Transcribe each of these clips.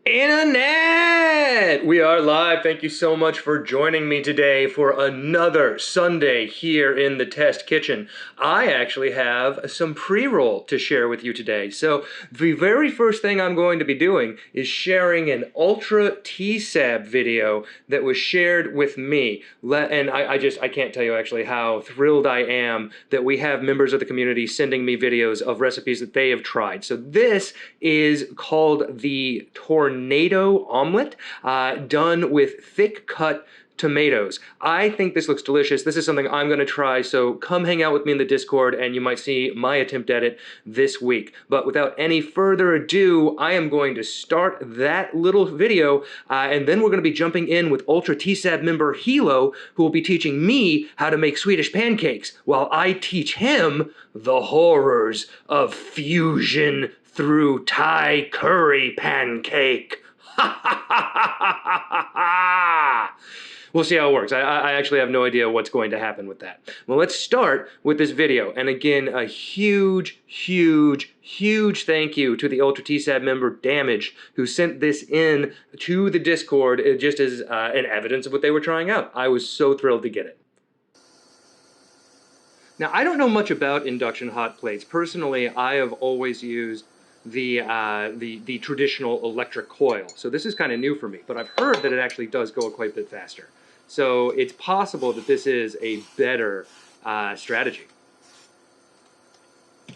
Internet! We are live. Thank you so much for joining me today for another Sunday here in the test kitchen. I actually have some pre-roll to share with you today. So the very first thing I'm going to be doing is sharing an Ultra TSAB video that was shared with me. And I can't tell you actually how thrilled I am that we have members of the community sending me videos of recipes that they have tried. So this is called the tornado omelet, done with thick cut tomatoes. I think this looks delicious. This is something I'm going to try, so come hang out with me in the Discord and you might see my attempt at it this week. But without any further ado, I am going to start that little video, and then we're going to be jumping in with Ultra TSAB member Hilo, who will be teaching me how to make Swedish pancakes, while I teach him the horrors of fusion through Thai curry pancake. Ha ha ha ha ha ha! We'll see how it works. I actually have no idea what's going to happen with that. Well, let's start with this video. And again, a huge, huge, huge thank you to the Ultra TSAB member Damaged, who sent this in to the Discord just as an evidence of what they were trying out. I was so thrilled to get it. Now, I don't know much about induction hot plates. Personally, I have always used the traditional electric coil. So this is kind of new for me, but I've heard that it actually does go quite a bit faster. So it's possible that this is a better strategy. I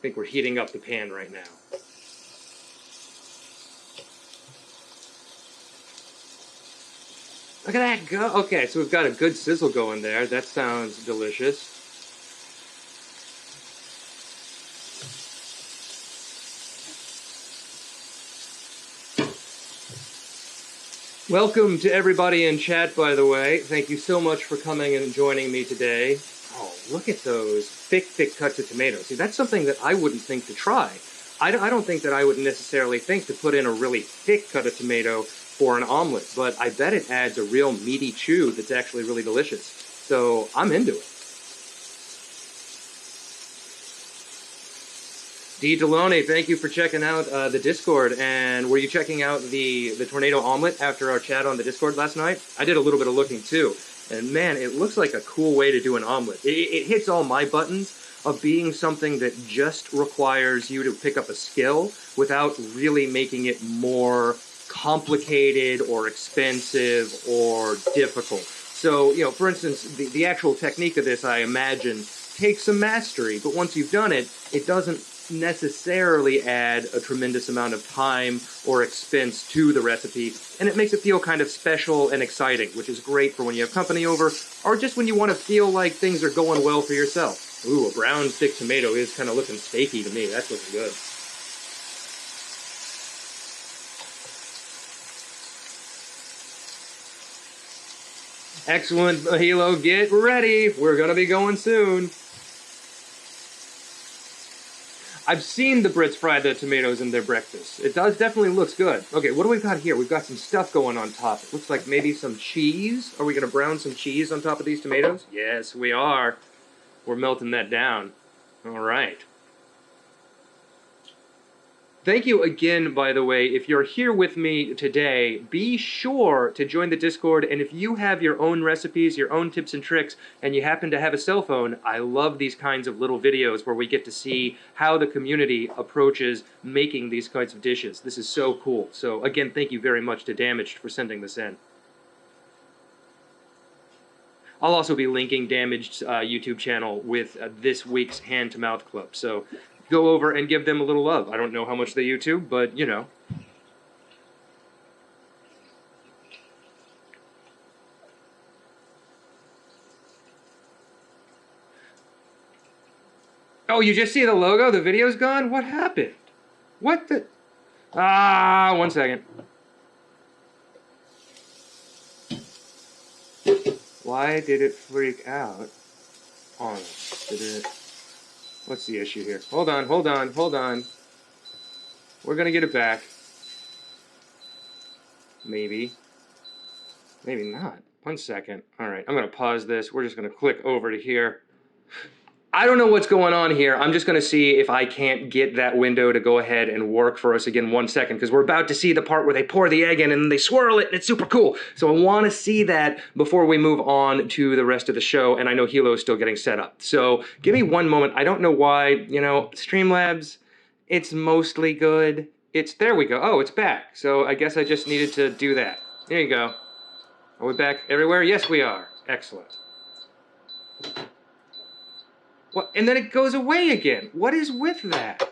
think we're heating up the pan right now. Look at that go. Okay, so we've got a good sizzle going there. That sounds delicious. Welcome to everybody in chat, by the way. Thank you so much for coming and joining me today. Oh, look at those thick cuts of tomatoes. See, that's something that I wouldn't think to try. I don't think that I would necessarily think to put in a really thick cut of tomato for an omelet, but I bet it adds a real meaty chew that's actually really delicious. So I'm into it. D. Deloney, thank you for checking out the Discord. And were you checking out the tornado omelet after our chat on the Discord last night? I did a little bit of looking too. And man, it looks like a cool way to do an omelet. It hits all my buttons of being something that just requires you to pick up a skill without really making it more complicated or expensive or difficult. So, you know, for instance, the actual technique of this, I imagine, takes some mastery. But once you've done it, it doesn't necessarily add a tremendous amount of time or expense to the recipe, and it makes it feel kind of special and exciting, which is great for when you have company over, or just when you want to feel like things are going well for yourself. Ooh, a brown thick tomato is kind of looking steaky to me. That's looking good. Excellent, Hilo. Get ready. We're going to be going soon. I've seen the Brits fry the tomatoes in their breakfast. It definitely looks good. Okay, what do we got here? We've got some stuff going on top. It looks like maybe some cheese. Are we going to brown some cheese on top of these tomatoes? Yes, we are. We're melting that down. All right. Thank you again, by the way. If you're here with me today, be sure to join the Discord. And if you have your own recipes, your own tips and tricks, and you happen to have a cell phone, I love these kinds of little videos where we get to see how the community approaches making these kinds of dishes. This is so cool. So again, thank you very much to Damaged for sending this in. I'll also be linking Damaged's YouTube channel with this week's hand-to-mouth clip. So go over and give them a little love. I don't know how much they YouTube, but you know. Oh, you just see the logo? The video's gone? What happened? What the? Ah, 1 second. Why did it freak out on us? Did it? What's the issue here? Hold on, hold on, hold on. We're gonna get it back. Maybe. Maybe not. 1 second. All right, I'm gonna pause this. We're just gonna click over to here. I don't know what's going on here. I'm just going to see if I can't get that window to go ahead and work for us again 1 second, because we're about to see the part where they pour the egg in and then they swirl it and it's super cool. So I want to see that before we move on to the rest of the show, and I know Hilo is still getting set up. So give me one moment. I don't know why, you know, Streamlabs, it's mostly good. There we go. Oh, it's back. So I guess I just needed to do that. There you go. Are we back everywhere? Yes, we are. Excellent. What? And then it goes away again. What is with that?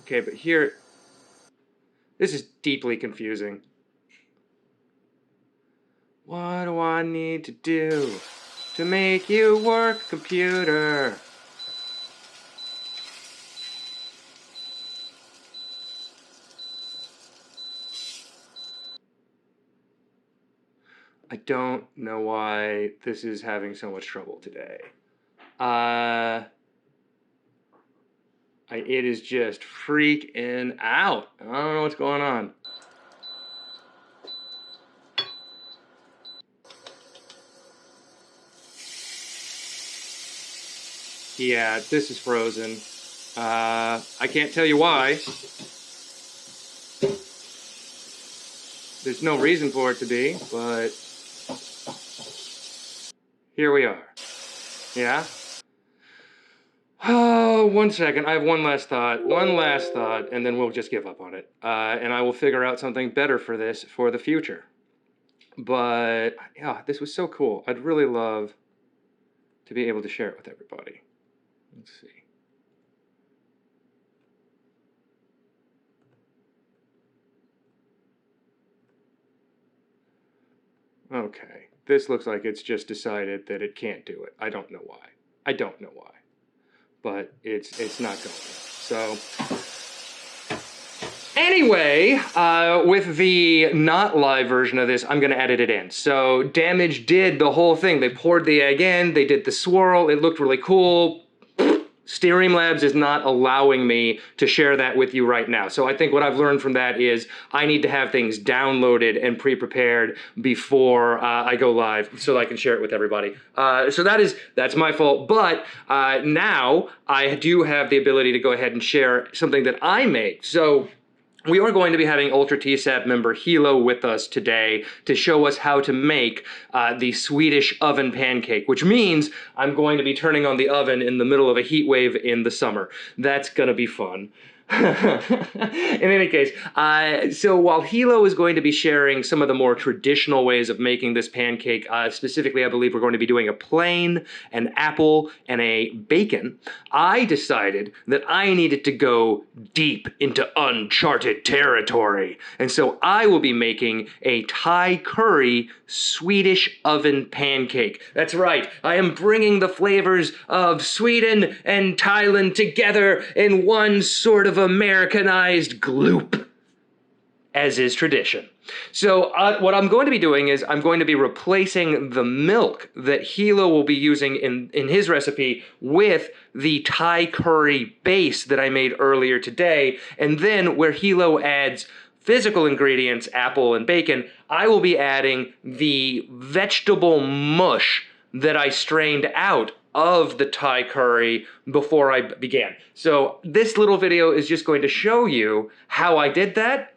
Okay, but here... This is deeply confusing. What do I need to do to make you work, computer? I don't know why this is having so much trouble today. It is just freaking out. I don't know what's going on. Yeah, this is frozen. I can't tell you why. There's no reason for it to be, but here we are. Yeah? Oh, 1 second. I have one last thought, and then we'll just give up on it. And I will figure out something better for this for the future. But, yeah, this was so cool. I'd really love to be able to share it with everybody. Let's see. Okay, this looks like it's just decided that it can't do it. I don't know why. But it's not going. So anyway, with the not live version of this, I'm gonna edit it in. So Damage did the whole thing. They poured the egg in, they did the swirl, it looked really cool. Streamlabs is not allowing me to share that with you right now. So I think what I've learned from that is I need to have things downloaded and pre-prepared before I go live so that I can share it with everybody. So that's my fault. But now I do have the ability to go ahead and share something that I made. So we are going to be having Ultra TSAP member Hilo with us today to show us how to make the Swedish oven pancake, which means I'm going to be turning on the oven in the middle of a heat wave in the summer. That's going to be fun. In any case, so while Hilo is going to be sharing some of the more traditional ways of making this pancake, specifically I believe we're going to be doing a plain, an apple, and a bacon, I decided that I needed to go deep into uncharted territory. And so I will be making a Thai curry Swedish oven pancake. That's right, I am bringing the flavors of Sweden and Thailand together in one sort of Americanized gloop, as is tradition. So what I'm going to be doing is I'm going to be replacing the milk that Hilo will be using in his recipe with the Thai curry base that I made earlier today, and then where Hilo adds physical ingredients, apple and bacon, I will be adding the vegetable mush that I strained out of the Thai curry before I began. So this little video is just going to show you how I did that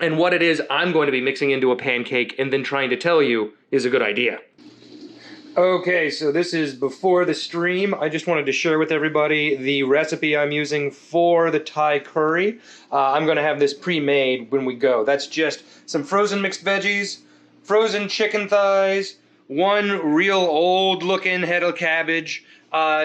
and what it is I'm going to be mixing into a pancake and then trying to tell you is a good idea. Okay, so this is before the stream. I just wanted to share with everybody the recipe I'm using for the Thai curry. I'm going to have this pre-made when we go. That's just some frozen mixed veggies, frozen chicken thighs, one real old-looking head of cabbage.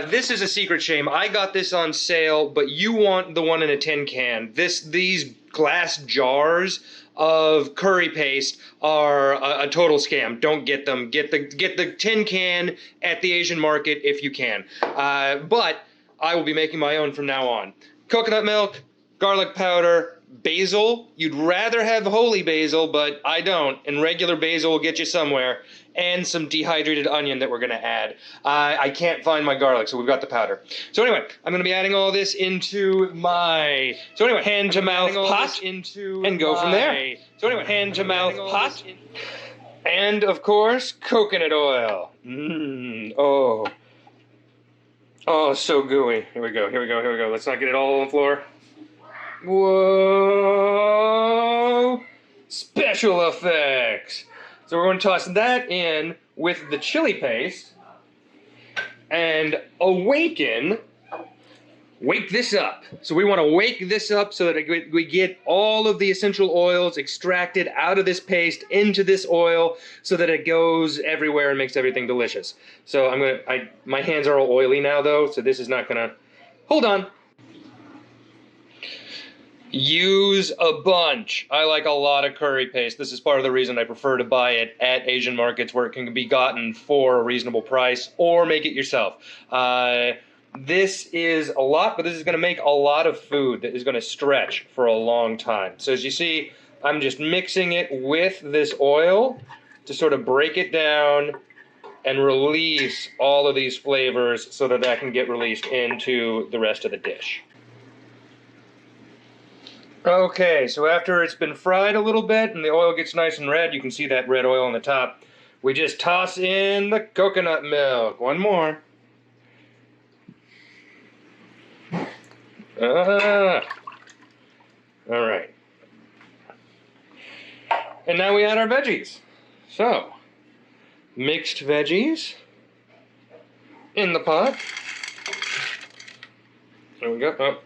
This is a secret shame. I got this on sale, but you want the one in a tin can. These glass jars of curry paste are a total scam. Don't get them. Get the tin can at the Asian market if you can. But I will be making my own from now on. Coconut milk, garlic powder, basil. You'd rather have holy basil, but I don't, and regular basil will get you somewhere. And some dehydrated onion that we're going to add. I can't find my garlic, so we've got the powder. So anyway, I'm going to be adding all this into my hand-to-mouth pot and go from there. So anyway, hand-to-mouth pot And, of course, coconut oil. Oh. Oh, so gooey. Here we go, here we go, here we go. Let's not get it all on the floor. Whoa! Special effects! So we're going to toss that in with the chili paste and wake this up. So we want to wake this up so that we get all of the essential oils extracted out of this paste into this oil so that it goes everywhere and makes everything delicious. So my hands are all oily now though, so this is not gonna, hold on. Use a bunch. I like a lot of curry paste. This is part of the reason I prefer to buy it at Asian markets where it can be gotten for a reasonable price, or make it yourself. This is a lot, but this is going to make a lot of food that is going to stretch for a long time. So as you see, I'm just mixing it with this oil to sort of break it down and release all of these flavors so that can get released into the rest of the dish. Okay, so after it's been fried a little bit and the oil gets nice and red, you can see that red oil on the top, we just toss in the coconut milk. One more. All right. And now we add our veggies. So, mixed veggies in the pot. There we go. Oh.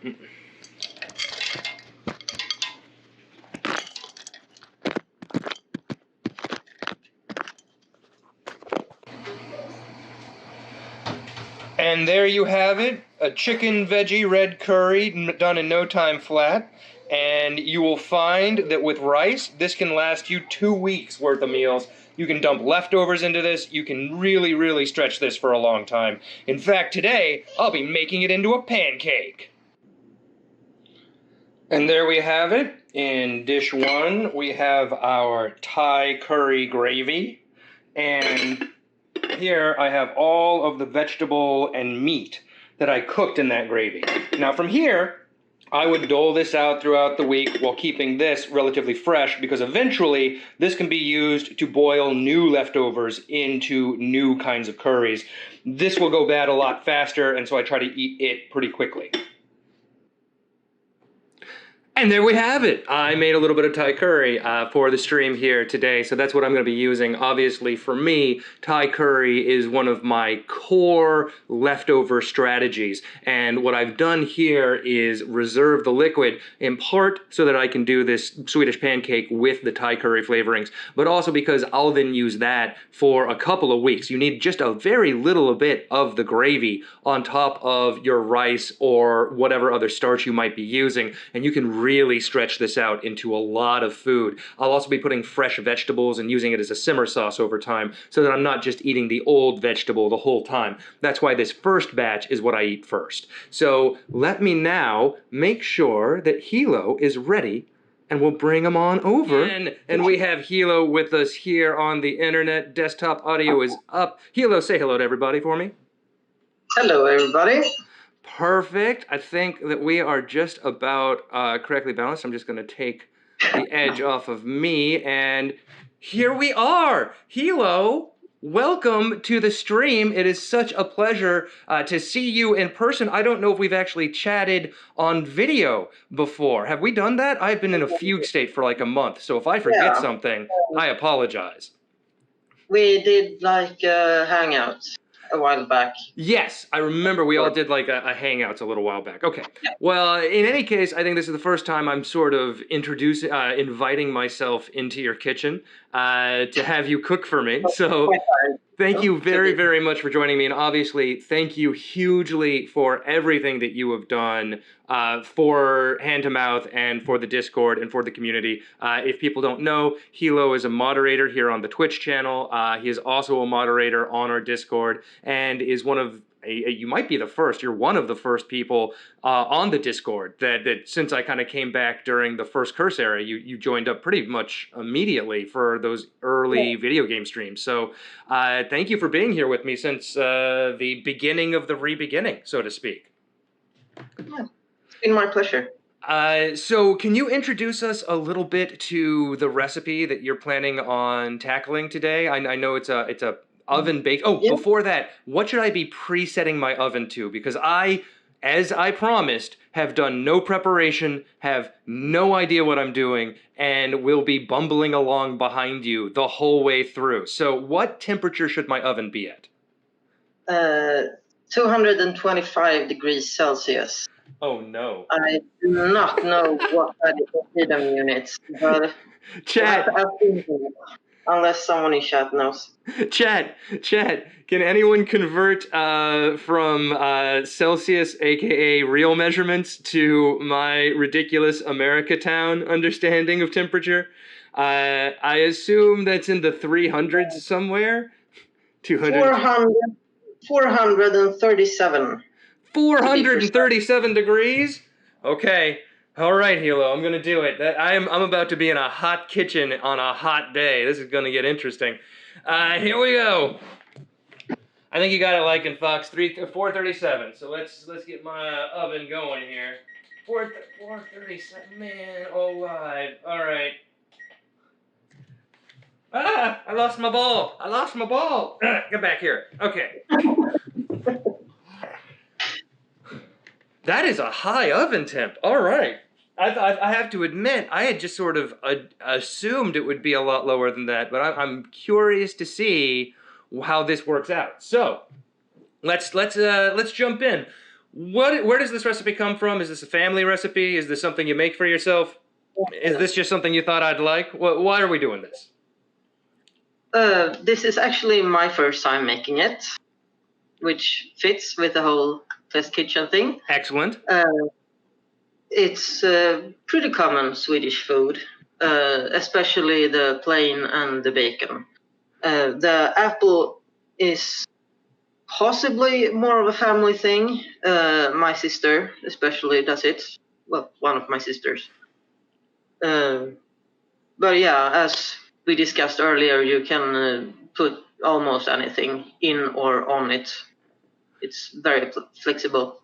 And there you have it, a chicken veggie red curry done in no time flat. And you will find that with rice, this can last you 2 weeks worth of meals. You can dump leftovers into this. You can really, really stretch this for a long time. In fact, today, I'll be making it into a pancake. And there we have it. In dish one, we have our Thai curry gravy. And here I have all of the vegetable and meat that I cooked in that gravy. Now from here, I would dole this out throughout the week while keeping this relatively fresh, because eventually this can be used to boil new leftovers into new kinds of curries. This will go bad a lot faster, and so I try to eat it pretty quickly. And there we have it. I made a little bit of Thai curry for the stream here today, so that's what I'm going to be using. Obviously, for me, Thai curry is one of my core leftover strategies, and what I've done here is reserve the liquid, in part so that I can do this Swedish pancake with the Thai curry flavorings, but also because I'll then use that for a couple of weeks. You need just a very little bit of the gravy on top of your rice or whatever other starch you might be using, and you can really stretch this out into a lot of food. I'll also be putting fresh vegetables and using it as a simmer sauce over time so that I'm not just eating the old vegetable the whole time. That's why this first batch is what I eat first. So let me now make sure that Hilo is ready, and we'll bring him on over. And we have Hilo with us here on the internet. Desktop audio is up. Hilo, say hello to everybody for me. Hello, everybody. Perfect. I think that we are just about correctly balanced. I'm just going to take the edge off of me, and here we are. Hilo, welcome to the stream. It is such a pleasure to see you in person. I don't know if we've actually chatted on video before. Have we done that? I've been in a fugue state for like a month, so if I forget something, I apologize. We did like hangouts a while back. Yes, I remember we all did like a Hangouts a little while back. Okay. Well, in any case, I think this is the first time I'm sort of inviting myself into your kitchen to have you cook for me. So thank you very, very much for joining me. And obviously, thank you hugely for everything that you have done for Hand to Mouth and for the Discord and for the community. If people don't know, Hilo is a moderator here on the Twitch channel. He is also a moderator on our Discord and is one of you might be the first. You're one of the first people on the Discord that since I kind of came back during the first Curse era, you joined up pretty much immediately for those early video game streams. So thank you for being here with me since the beginning of the re-beginning, so to speak. Yeah, it's been my pleasure. So can you introduce us a little bit to the recipe that you're planning on tackling today? I know it's a oven bake. Oh, Yeah. before that, what should I be presetting my oven to? Because as I promised, have done no preparation, have no idea what I'm doing, and will be bumbling along behind you the whole way through. So what temperature should my oven be at? 225 degrees Celsius. Oh no. I do not know what that is in freedom units, but Chat, I think unless someone in chat knows. Chat, can anyone convert from Celsius, aka real measurements, to my ridiculous America Town understanding of temperature? I assume that's in the 300s somewhere? 200, 400, 437 to be precise. 437 degrees? Okay. All right, Hilo, I'm gonna do it. I'm about to be in a hot kitchen on a hot day. This is gonna get interesting. Here we go. I think you got it like in Fox 437. So let's get my oven going here. 437, man, alive. All right. Ah, I lost my ball. Get back here. Okay. That is a high oven temp. All right. I have to admit, I had just sort of assumed it would be a lot lower than that, but I'm curious to see how this works out. So let's jump in. Where does this recipe come from? Is this a family recipe? Is this something you make for yourself? Is this just something you thought I'd like? Why are we doing this? This is actually my first time making it, which fits with the whole test kitchen thing. Excellent. It's pretty common Swedish food, especially the plain and the bacon. The apple is possibly more of a family thing. My sister especially does it. Well, one of my sisters. But yeah, as we discussed earlier, you can put almost anything in or on it. It's very flexible.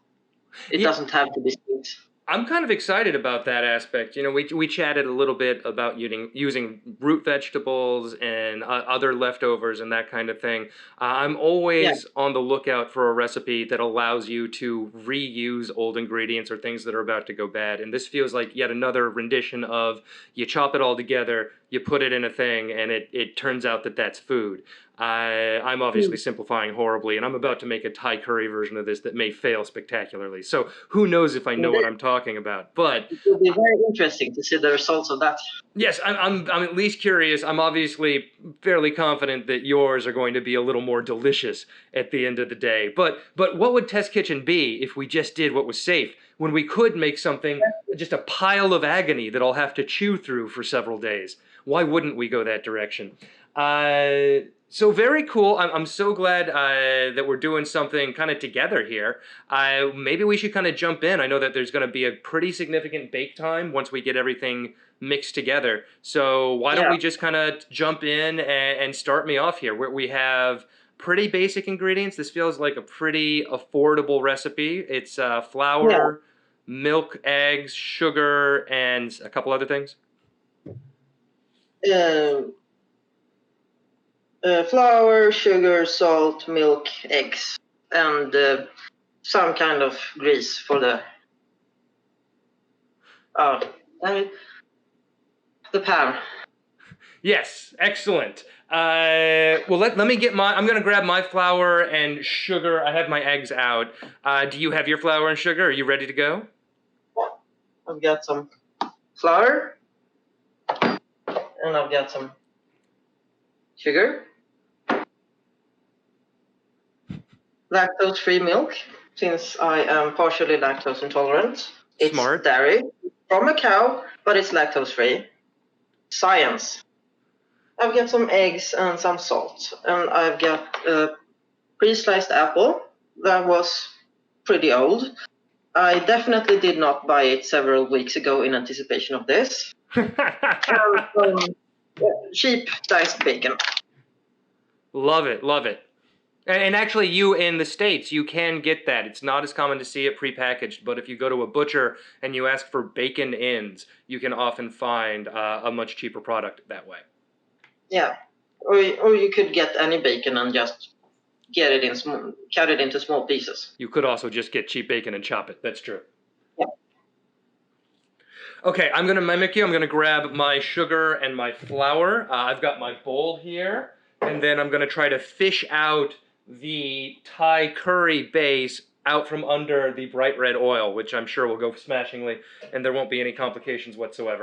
It doesn't have to be sweet. I'm kind of excited about that aspect. You know, we chatted a little bit about using root vegetables and other leftovers and that kind of thing. I'm always on the lookout for a recipe that allows you to reuse old ingredients or things that are about to go bad. And this feels like yet another rendition of you chop it all together, you put it in a thing, and it turns out that that's food. I'm obviously simplifying horribly, and I'm about to make a Thai curry version of this that may fail spectacularly. So who knows if I know what I'm talking about? But it will be very interesting to see the results of that. Yes, I'm at least curious. I'm obviously fairly confident that yours are going to be a little more delicious at the end of the day. But what would Test Kitchen be if we just did what was safe? When we could make something just a pile of agony that I'll have to chew through for several days. Why wouldn't we go that direction? So very cool. I'm so glad that we're doing something kind of together here. Maybe we should kind of jump in. I know that there's going to be a pretty significant bake time once we get everything mixed together. So why don't we just kind of jump in and start me off here? We have pretty basic ingredients. This feels like a pretty affordable recipe. It's flour, milk, eggs, sugar, and a couple other things. Flour, sugar, salt, milk, eggs, and some kind of grease for the pan. Yes, excellent. Well, let me get I'm going to grab my flour and sugar. I have my eggs out. Do you have your flour and sugar? Are you ready to go? I've got some flour, and I've got some sugar. Lactose-free milk, since I am partially lactose intolerant. It's Smart. Dairy from a cow, but it's lactose-free. Science. I've got some eggs and some salt, and I've got a pre-sliced apple that was pretty old. I definitely did not buy it several weeks ago in anticipation of this. And cheap diced bacon. Love it, love it. And actually, you in the States, you can get that. It's not as common to see it prepackaged, but if you go to a butcher and you ask for bacon ends, you can often find a much cheaper product that way. Yeah, or you could get any bacon and just get it in cut it into small pieces. You could also just get cheap bacon and chop it. That's true. Yeah. Okay, I'm going to mimic you. I'm going to grab my sugar and my flour. I've got my bowl here, and then I'm going to try to fish out the Thai curry base out from under the bright red oil, which I'm sure will go smashingly, and there won't be any complications whatsoever.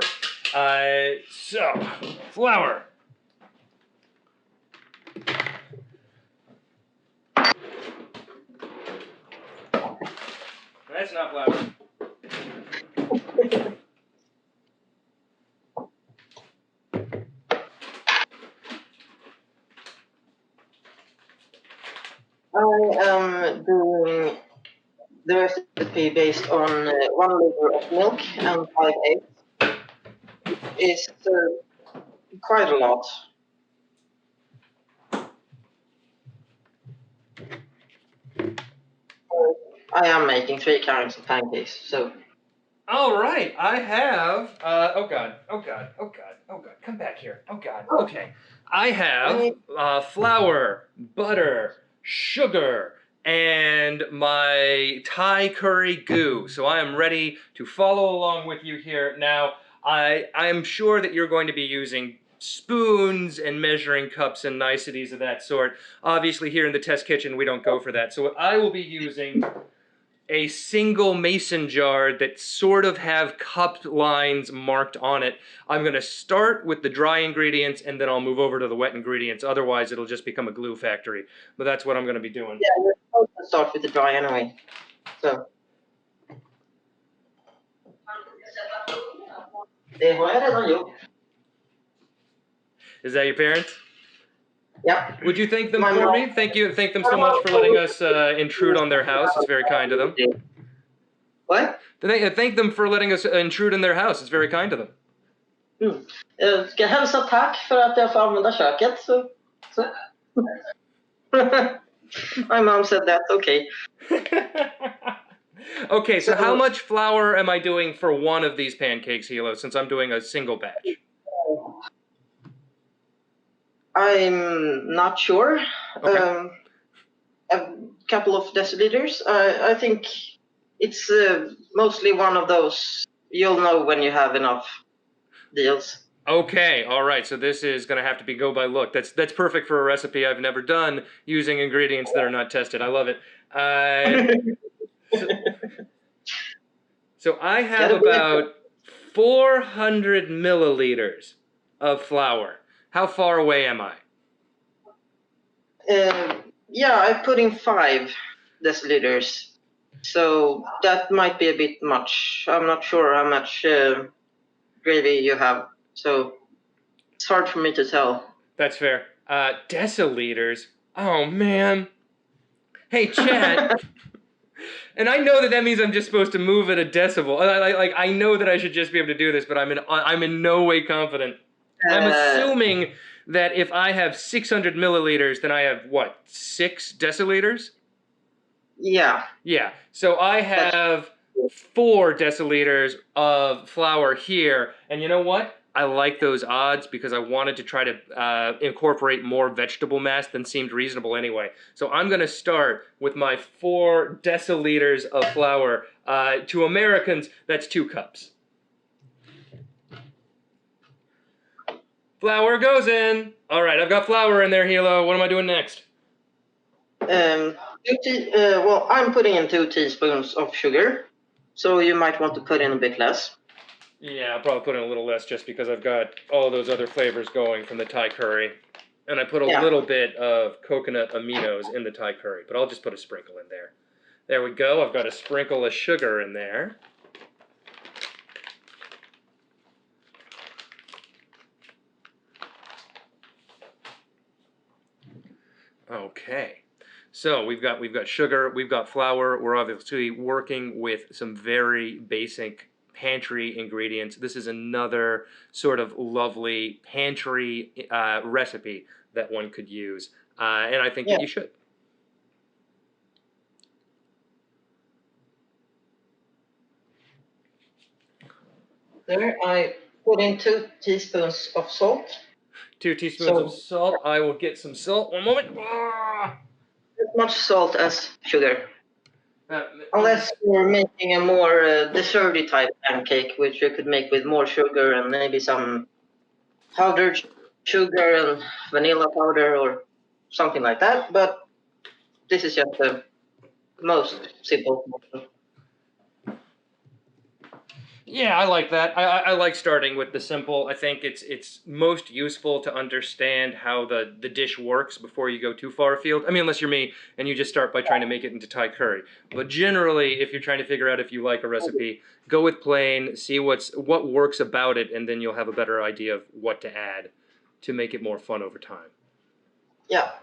So, flour. That's not flour. I am doing the recipe based on 1 liter of milk and 5 eggs. It's quite a lot. I am making 3 kinds of pancakes, so. All right, I have. Oh god, oh god, oh god, oh god. Come back here. Oh god. Okay, I have flour, butter, sugar, and my Thai curry goo. So I am ready to follow along with you here. Now, I am sure that you're going to be using spoons and measuring cups and niceties of that sort. Obviously, here in the test kitchen, we don't go for that. So I will be using a single mason jar that sort of have cup lines marked on it. I'm going to start with the dry ingredients and then I'll move over to the wet ingredients. Otherwise, it'll just become a glue factory. But that's what I'm going to be doing. Yeah, we're supposed to start with the dry anyway. So. Det har jag redan gjort. Is that your parents? Yeah. Would you thank them for me? Thank them so much for letting us intrude on their house. It's very kind of them. What? Thank them for letting us intrude in their house. It's very kind of them. Ska jag hälsa tack för att jag får använda köket. Så. My mom said that's okay. Okay, so how much flour am I doing for one of these pancakes, Hilo, since I'm doing a single batch? I'm not sure. Okay. A couple of deciliters. I think it's mostly one of those. You'll know when you have enough deals. Okay, all right. So this is going to have to be go by look. That's perfect for a recipe I've never done using ingredients that are not tested. I love it. So I have about 400 milliliters of flour. How far away am I? Yeah, I put in 5 deciliters. So that might be a bit much. I'm not sure how much gravy you have. So it's hard for me to tell. That's fair. Deciliters? Oh, man. Hey, Chad. And I know that means I'm just supposed to move at a decibel. I know that I should just be able to do this, but I'm in no way confident. I'm assuming that if I have 600 milliliters, then I have, what, 6 deciliters? Yeah. Yeah. So I have 4 deciliters of flour here. And you know what? I like those odds because I wanted to try to incorporate more vegetable mass than seemed reasonable anyway. So I'm going to start with my 4 deciliters of flour. To Americans, that's 2 cups. Flour goes in. All right, I've got flour in there, Hilo. What am I doing next? Well, I'm putting in 2 teaspoons of sugar, so you might want to put in a bit less. Yeah, I'll probably put in a little less just because I've got all those other flavors going from the Thai curry. And I put a little bit of coconut aminos in the Thai curry, but I'll just put a sprinkle in there. There we go. I've got a sprinkle of sugar in there. Okay. So we've got sugar, we've got flour. We're obviously working with some very basic pantry ingredients. This is another sort of lovely pantry recipe that one could use, and I think that you should. There, I put in 2 teaspoons of salt. 2 teaspoons of So salt. I will get some salt. One moment. Ah! as much salt as sugar. Uh, Unless you're making a more desserty type pancake, which you could make with more sugar and maybe some powdered sugar and vanilla powder or something like that. But this is just the most simple version. Yeah, I like that. I like starting with the simple. I think it's most useful to understand how the dish works before you go too far afield. I mean, unless you're me and you just start by trying to make it into Thai curry. But generally, if you're trying to figure out if you like a recipe, go with plain, see what works about it, and then you'll have a better idea of what to add to make it more fun over time. Yeah.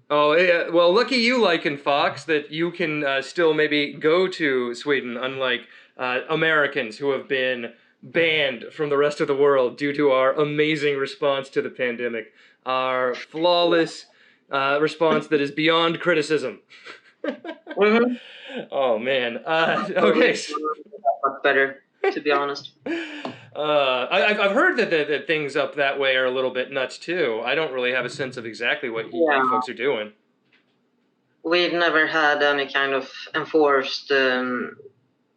Oh, yeah. Well, lucky you, Lycan Fox, that you can still maybe go to Sweden, unlike Americans who have been banned from the rest of the world due to our amazing response to the pandemic, our flawless response that is beyond criticism. Mm-hmm. Oh, man. Okay. Much better, to be honest. I've heard that things up that way are a little bit nuts too. I don't really have a sense of exactly what you folks are doing. We've never had any kind of enforced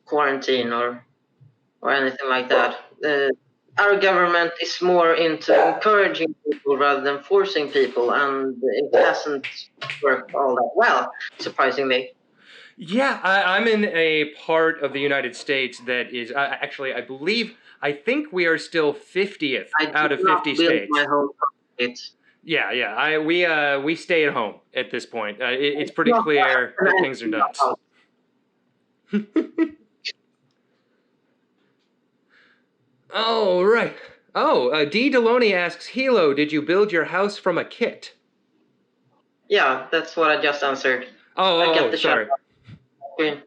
quarantine or anything like that. Our government is more into encouraging people rather than forcing people, and it hasn't worked all that well, surprisingly. Yeah, I'm in a part of the United States that is actually, I think we are still 50th I out did of not 50 build states. my home state. Yeah. We stay at home at this point. It's pretty clear that things are nuts. Oh, right. Oh, D. Deloney asks, Hilo, did you build your house from a kit? Yeah, that's what I just answered. Sorry. Screen.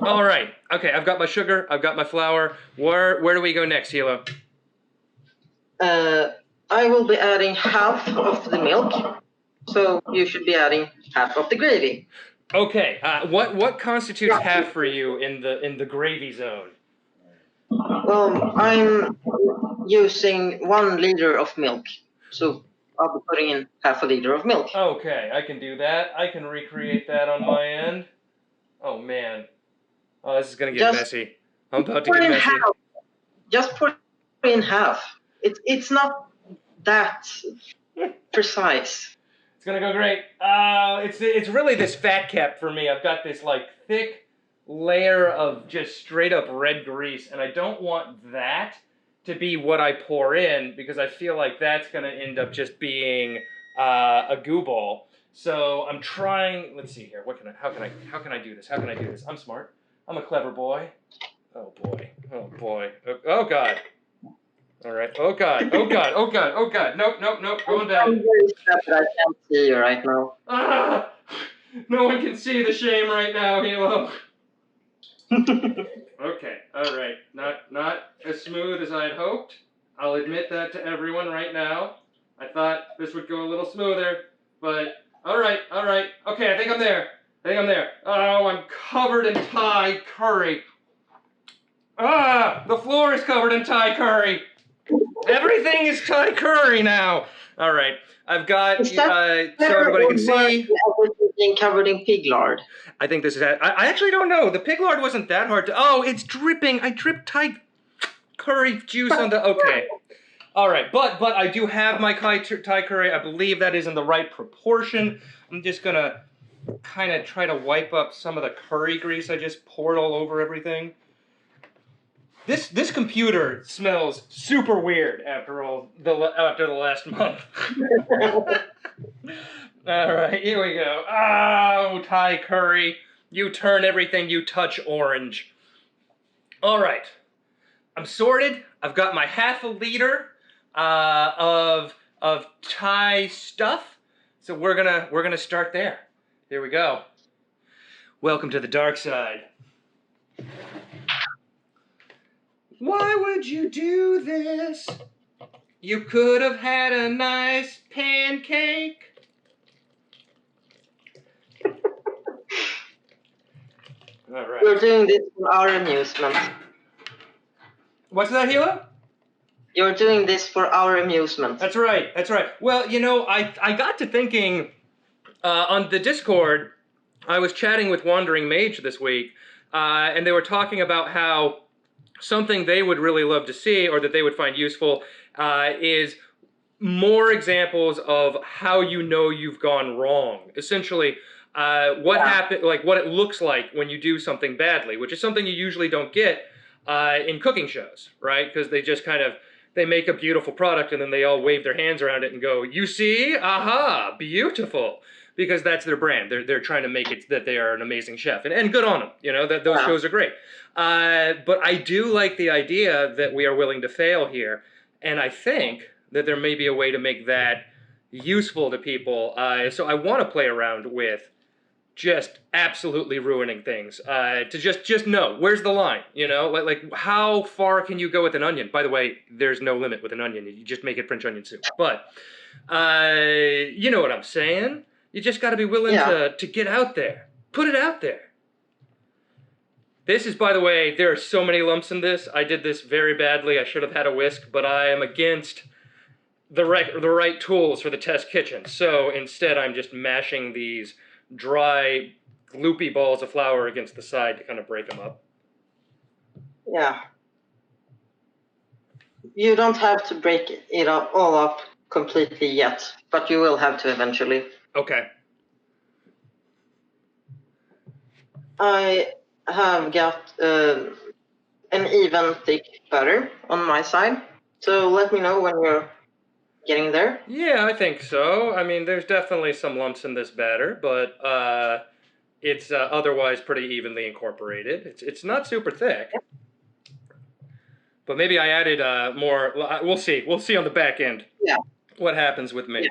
All right. Okay, I've got my sugar. I've got my flour. Where do we go next, Hilo? I will be adding half of the milk, so you should be adding half of the gravy. Okay. What constitutes half for you in the gravy zone? Well, I'm using 1 liter of milk, so I'll be putting in half a liter of milk. Okay, I can do that. I can recreate that on my end. Oh man. Oh, this is gonna get messy. I'm about to get messy. Just put in half. It's not that precise. It's gonna go great. It's really this fat cap for me. I've got this like thick layer of just straight up red grease, and I don't want that to be what I pour in because I feel like that's gonna end up just being a goo ball. So I'm trying. Let's see here. How can I do this? How can I do this? I'm smart. I'm a clever boy. Oh boy. Oh boy. Oh god. All right. Oh god. Oh god. Oh god. Oh god. Nope. Going down. I'm very sad that I can't see you right now. Ah! No one can see the shame right now, Hilo. Okay. All right. Not as smooth as I had hoped. I'll admit that to everyone right now. I thought this would go a little smoother, but all right. Okay, I think I'm there. Oh, I'm covered in Thai curry. Ah, the floor is covered in Thai curry. Everything is Thai curry now. All right, I've got so everybody can see. Everything covered in pig lard. I think this is. I actually don't know. The pig lard wasn't that hard to. Oh, it's dripping. I dripped Thai curry juice onto. Okay. All right, but I do have my Thai curry. I believe that is in the right proportion. I'm just gonna kind of try to wipe up some of the curry grease I just poured all over everything. This computer smells super weird after the last month. All right, here we go. Oh, Thai curry. You turn everything you touch orange. All right. I'm sorted. I've got my half a liter of Thai stuff. So we're gonna start there. Here we go. Welcome to the dark side. Why would you do this? You could have had a nice pancake. All right. You're doing this for our amusement. What's that, Hila? You're doing this for our amusement. That's right. That's right. Well, I got to thinking on the Discord. I was chatting with Wandering Mage this week, and they were talking about how something they would really love to see, or that they would find useful, is more examples of how you've gone wrong. Essentially, what happened, like what it looks like when you do something badly, which is something you usually don't get in cooking shows, right? Because they just they make a beautiful product and then they all wave their hands around it and go, "You see, aha, beautiful." Because that's their brand. They're trying to make it that they are an amazing chef, and good on them. That those shows are great. But I do like the idea that we are willing to fail here, and I think that there may be a way to make that useful to people. So I want to play around with just absolutely ruining things. To just know where's the line. Like how far can you go with an onion? By the way, there's no limit with an onion. You just make it French onion soup. But you know what I'm saying. You just got to be willing to get out there. Put it out there. This is, by the way, there are so many lumps in this. I did this very badly. I should have had a whisk, but I am against the right tools for the test kitchen. So instead, I'm just mashing these dry, gloopy balls of flour against the side to kind of break them up. Yeah. You don't have to break it all up completely yet, but you will have to eventually. Okay. I have got an even thick butter on my side, so let me know when you're getting there. Yeah, I think so. I mean, there's definitely some lumps in this batter, but it's otherwise pretty evenly incorporated. It's not super thick. But maybe I added more. We'll see. We'll see on the back end. Yeah. What happens with me? Yeah.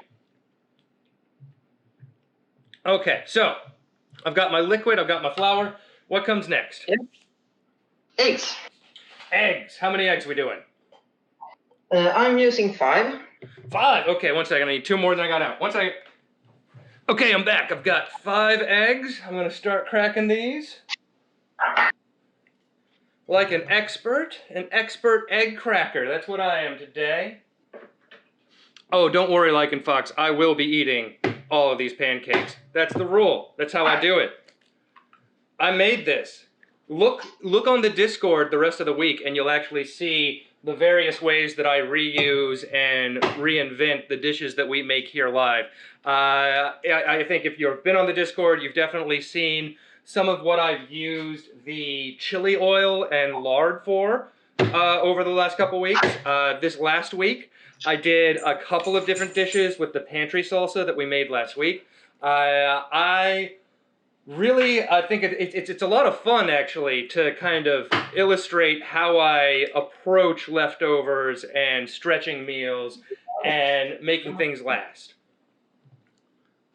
Okay, so I've got my liquid. I've got my flour. What comes next? Yeah. Eggs. Eggs. How many eggs are we doing? I'm using 5. 5. Okay, 1 second. I need 2 more than I got out. 1 second. Okay, I'm back. I've got 5 eggs. I'm gonna start cracking these. Like an expert egg cracker. That's what I am today. Oh, don't worry, Lycan Fox. I will be eating all of these pancakes. That's the rule. That's how I do it. I made this. Look on the Discord the rest of the week, and you'll actually see the various ways that I reuse and reinvent the dishes that we make here live. I think if you've been on the Discord, you've definitely seen some of what I've used the chili oil and lard for over the last couple weeks. This last week, I did a couple of different dishes with the pantry salsa that we made last week. I think it's a lot of fun, actually, to kind of illustrate how I approach leftovers and stretching meals and making things last.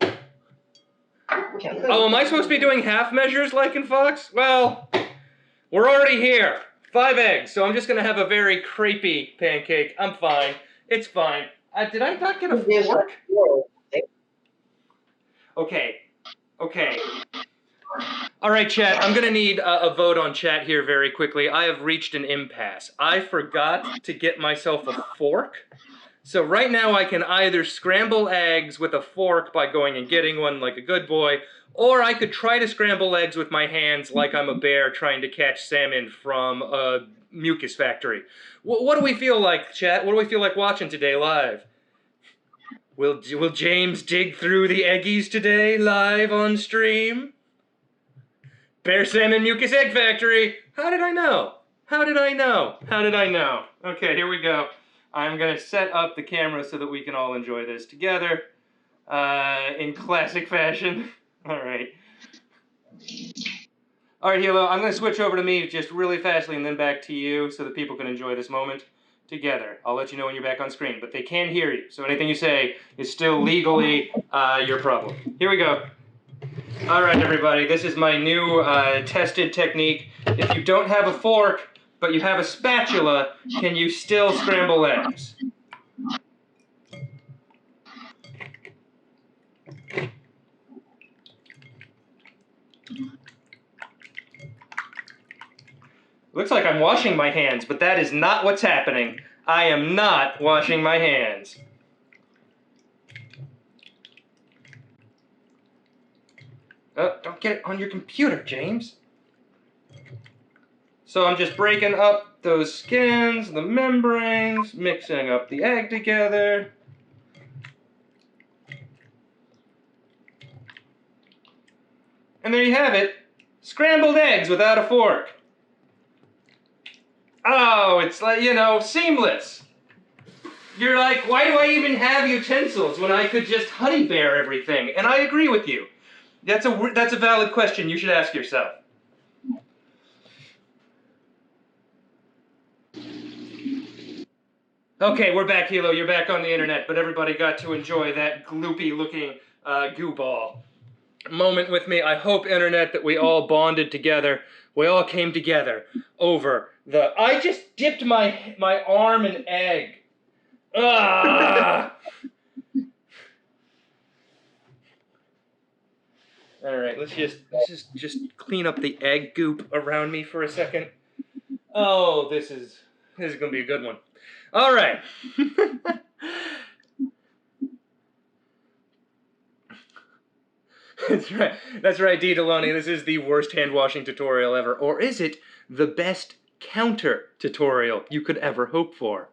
Oh, am I supposed to be doing half measures, Lycan Fox? Well, we're already here. 5 eggs, so I'm just going to have a very crepey pancake. I'm fine. It's fine. Did I not get a fork? Okay. All right, chat. I'm going to need a vote on chat here very quickly. I have reached an impasse. I forgot to get myself a fork. So right now I can either scramble eggs with a fork by going and getting one like a good boy, or I could try to scramble eggs with my hands like I'm a bear trying to catch salmon from a mucus factory. What do we feel like, chat? What do we feel like watching today live? Will James dig through the eggies today live on stream? Bear salmon mucus egg factory. How did I know? Okay, here we go. I'm going to set up the camera so that we can all enjoy this together in classic fashion. All right. All right, Hilo, I'm going to switch over to me just really fastly and then back to you so that people can enjoy this moment together. I'll let you know when you're back on screen, but they can hear you, so anything you say is still legally your problem. Here we go. All right, everybody, this is my new tested technique. If you don't have a fork, but you have a spatula, can you still scramble eggs? Looks like I'm washing my hands, but that is not what's happening. I am not washing my hands. Oh, don't get it on your computer, James. So I'm just breaking up those skins, the membranes, mixing up the egg together. And there you have it. Scrambled eggs without a fork. Oh, it's like, seamless. You're like, why do I even have utensils when I could just honey bear everything? And I agree with you. That's a valid question you should ask yourself. Okay, we're back, Hilo. You're back on the internet, but everybody got to enjoy that gloopy-looking goo ball moment with me. I hope, internet, that we all bonded together. We all came together over the... I just dipped my arm in egg. Ah! All right, let's just clean up the egg goop around me for a second. Oh, this is gonna be a good one. All right. That's right, D. Deloney. This is the worst hand washing tutorial ever, or is it the best counter tutorial you could ever hope for?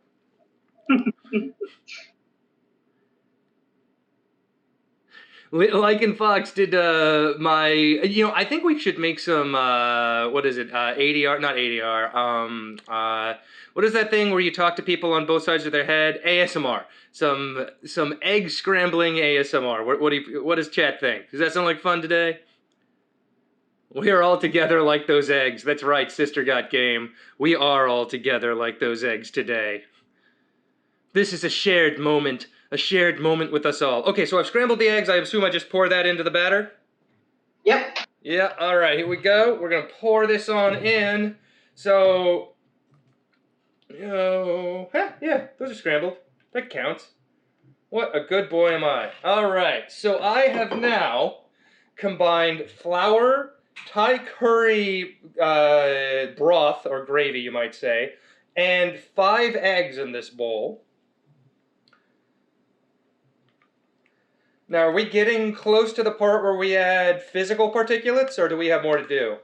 Lycan Fox did I think we should make some what is it, ADR, not ADR, what is that thing where you talk to people on both sides of their head? ASMR. Some egg scrambling ASMR. What does chat think? Does that sound like fun today? We are all together like those eggs. That's right, Sister Got Game. We are all together like those eggs today. This is a shared moment with us all. Okay, so I've scrambled the eggs. I assume I just pour that into the batter? Yep. Yeah, all right, here we go. We're going to pour this on in. So, yeah, those are scrambled. That counts. What a good boy am I. All right, so I have now combined flour, Thai curry broth, or gravy, you might say, and 5 eggs in this bowl. Now, are we getting close to the part where we add physical particulates, or do we have more to do?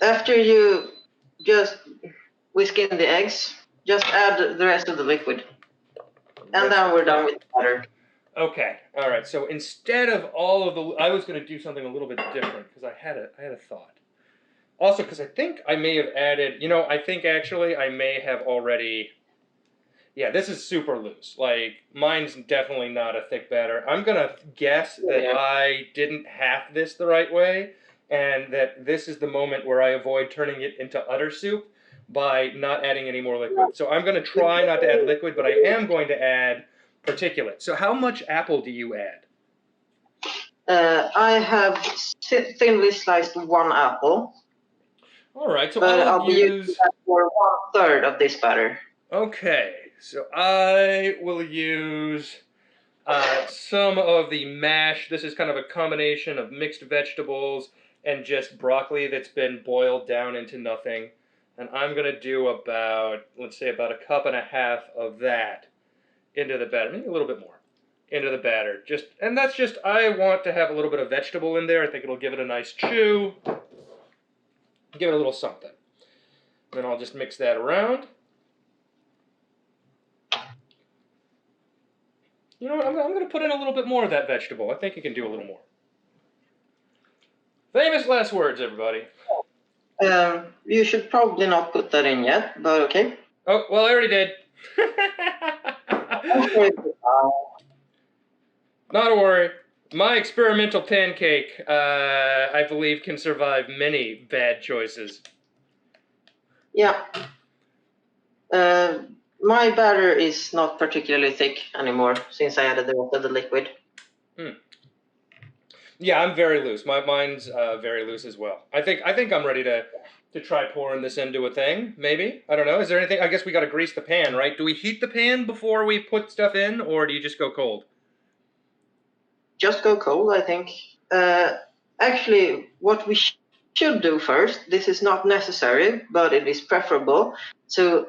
After you just whisk in the eggs, just add the rest of the liquid. And then we're done with the batter. Okay, all right. So instead of all of the... I was going to do something a little bit different because I had a thought. Also, because I think I may have added... I think actually I may have already... Yeah, this is super loose. Like, mine's definitely not a thick batter. I'm going to guess that I didn't half this the right way, and that this is the moment where I avoid turning it into utter soup by not adding any more liquid. So I'm going to try not to add liquid, but I am going to add particulate. So how much apple do you add? I have thinly sliced 1 apple. All right, so I'll be using that for 1/3 of this batter. Okay, so I will use some of the mash. This is kind of a combination of mixed vegetables and just broccoli that's been boiled down into nothing. And I'm going to do about, let's say, about 1.5 cups of that into the batter, maybe a little bit more, into the batter. And that's just, I want to have a little bit of vegetable in there. I think it'll give it a nice chew, give it a little something. Then I'll just mix that around. You know what, I'm going to put in a little bit more of that vegetable. I think you can do a little more. Famous last words, everybody. You should probably not put that in yet, but okay. Oh, well, I already did. Not a worry. My experimental pancake, I believe, can survive many bad choices. Yeah. My batter is not particularly thick anymore since I added the rest of the liquid. Yeah, I'm very loose. Mine's very loose as well. I think I'm ready to try pouring this into a thing, maybe. I don't know. Is there anything? I guess we got to grease the pan, right? Do we heat the pan before we put stuff in, or do you just go cold? Just go cold, I think. Actually, what we should do first, this is not necessary, but it is preferable to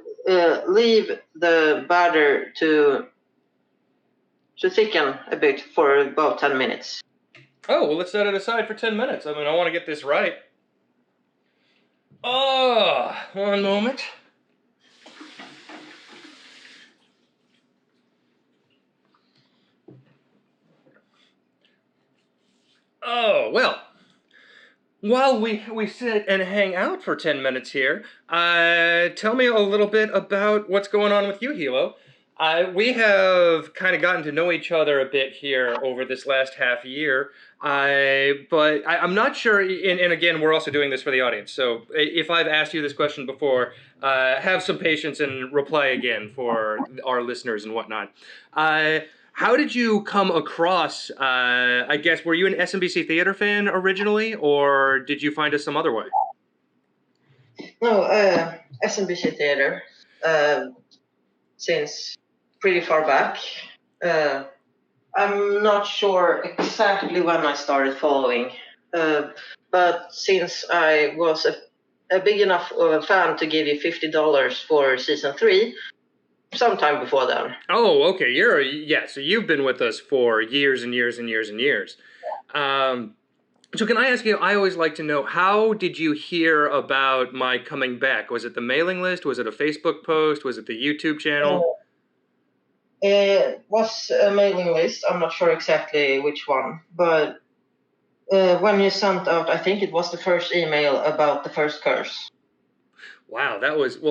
leave the batter to thicken a bit for about 10 minutes. Oh, well, let's set it aside for 10 minutes. I mean, I want to get this right. Oh, one moment. Oh, well. While we sit and hang out for 10 minutes here, tell me a little bit about what's going on with you, Hilo. We have kind of gotten to know each other a bit here over this last half year, but I'm not sure, and again, we're also doing this for the audience, so if I've asked you this question before, have some patience and reply again for our listeners and whatnot. How did you come across, I guess, were you an SMBC Theater fan originally, or did you find us some other way? No, SMBC Theater, since pretty far back. I'm not sure exactly when I started following, but since I was a big enough fan to give you $50 for season 3, sometime before then. Oh, okay. So you've been with us for years and years and years and years. So can I ask you, I always like to know, how did you hear about my coming back? Was it the mailing list? Was it a Facebook post? Was it the YouTube channel? It was a mailing list. I'm not sure exactly which one, but when you sent out, I think it was the first email about the first curse. Wow,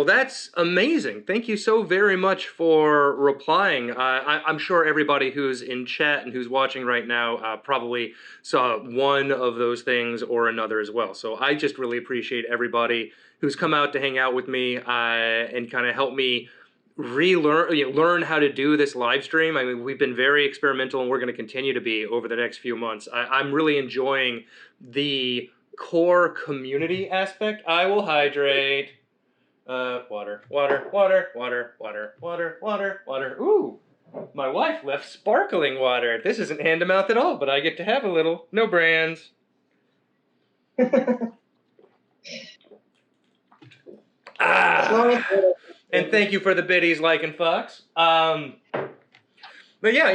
that's amazing. Thank you so very much for replying. I'm sure everybody who's in chat and who's watching right now probably saw one of those things or another as well. So I just really appreciate everybody who's come out to hang out with me and kind of help me learn how to do this live stream. I mean, we've been very experimental and we're going to continue to be over the next few months. I'm really enjoying the core community aspect. I will hydrate. Water, water, water, water, water, water, water, water. Ooh, my wife left sparkling water. This isn't hand to mouth at all, but I get to have a little. No brands. Ah. And thank you for the biddies, like and Fox. But yeah,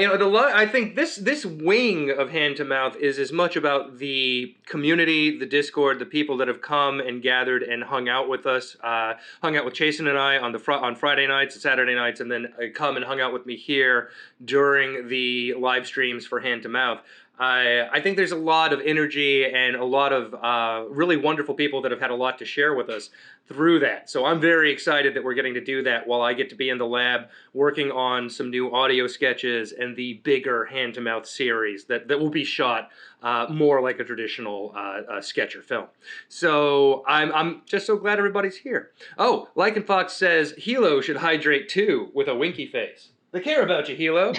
I think this wing of hand to mouth is as much about the community, the Discord, the people that have come and gathered and hung out with us, hung out with Chasen and I on Friday nights and Saturday nights, and then come and hung out with me here during the live streams for hand to mouth. I think there's a lot of energy and a lot of really wonderful people that have had a lot to share with us through that. So I'm very excited that we're getting to do that while I get to be in the lab working on some new audio sketches and the bigger hand-to-mouth series that will be shot more like a traditional sketch or film. So I'm just so glad everybody's here. Oh, Lycan Fox says Hilo should hydrate too with a winky face. They care about you, Hilo.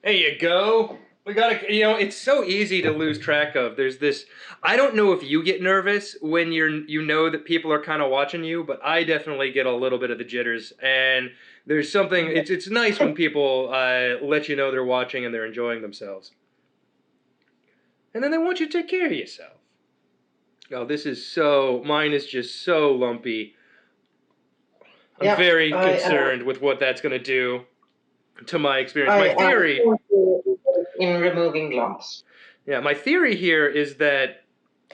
There you go. We gotta, it's so easy to lose track of. There's this, I don't know if you get nervous when you know that people are kind of watching you, but I definitely get a little bit of the jitters. And there's something, it's nice when people let you know they're watching and they're enjoying themselves. And then they want you to take care of yourself. Oh, mine is just so lumpy. I'm very concerned with what that's going to do to my experience. My theory in removing lumps. Yeah, my theory here is that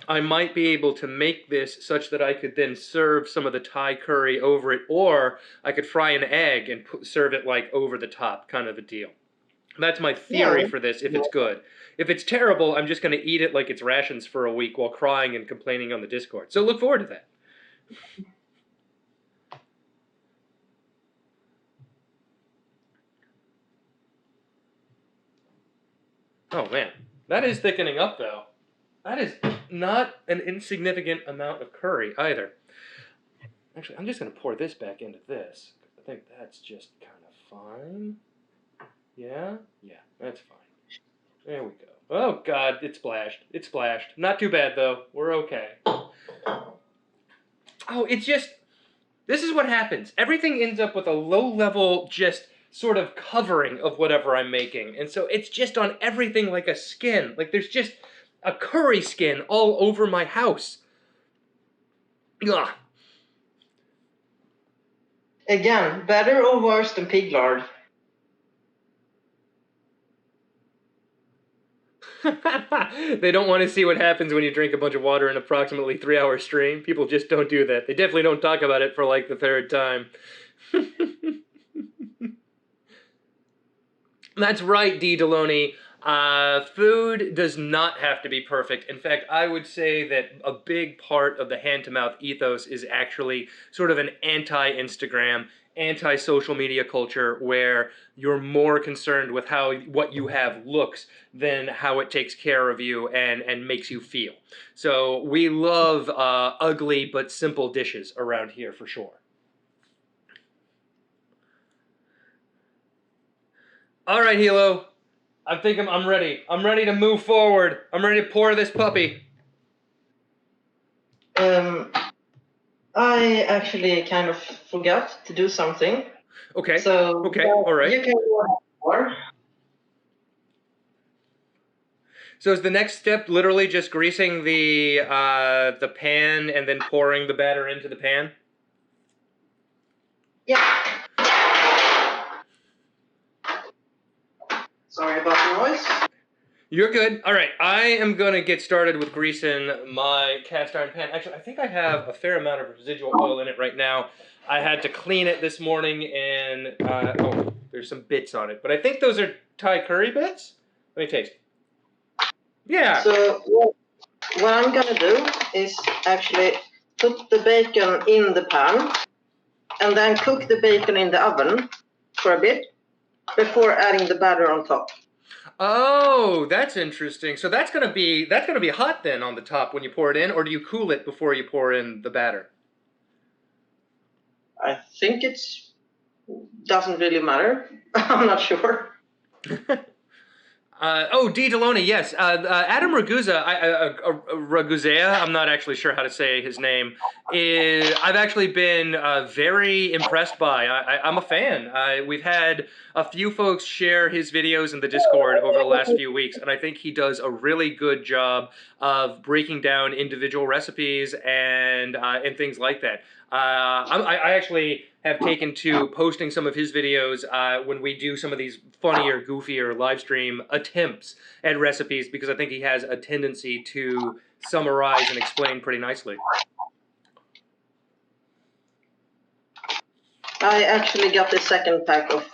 I might be able to make this such that I could then serve some of the Thai curry over it, or I could fry an egg and serve it like over the top, kind of a deal. That's my theory for this, if it's good. If it's terrible, I'm just going to eat it like it's rations for a week while crying and complaining on the Discord. So look forward to that. Oh man, that is thickening up though. That is not an insignificant amount of curry either. Actually, I'm just going to pour this back into this. I think that's just kind of fine. Yeah? Yeah, that's fine. There we go. Oh god, it splashed. It splashed. Not too bad though. We're okay. Oh, it's just... This is what happens. Everything ends up with a low-level, just sort of covering of whatever I'm making. And so it's just on everything like a skin. Like there's just a curry skin all over my house. Ugh. Again, better or worse than pig lard? They don't want to see what happens when you drink a bunch of water in an approximately 3-hour stream. People just don't do that. They definitely don't talk about it for like the third time. That's right, D. Deloney. Food does not have to be perfect. In fact, I would say that a big part of the hand-to-mouth ethos is actually sort of an anti-Instagram, anti-social media culture where you're more concerned with how what you have looks than how it takes care of you and makes you feel. So we love ugly but simple dishes around here for sure. All right, Hilo. I'm ready. I'm ready to move forward. I'm ready to pour this puppy. I actually kind of forgot to do something. Okay. So Okay. All right. you can go more. So is the next step literally just greasing the pan and then pouring the batter into the pan? Yeah. Sorry about the noise. You're good. All right. I am going to get started with greasing my cast iron pan. Actually, I think I have a fair amount of residual oil in it right now. I had to clean it this morning and, oh, there's some bits on it. But I think those are Thai curry bits. Let me taste. Yeah. So what I'm going to do is actually put the bacon in the pan and then cook the bacon in the oven for a bit before adding the batter on top. Oh, that's interesting. So that's gonna be hot then on the top when you pour it in, or do you cool it before you pour in the batter? I think it's doesn't really matter. I'm not sure. D. Deloney, yes. Adam Raguzea, I'm not actually sure how to say his name, I've actually been very impressed by. I'm a fan. We've had a few folks share his videos in the Discord over the last few weeks, and I think he does a really good job of breaking down individual recipes and things like that. I actually have taken to posting some of his videos when we do some of these funnier, goofier live stream attempts at recipes because I think he has a tendency to summarize and explain pretty nicely. I actually got the second pack of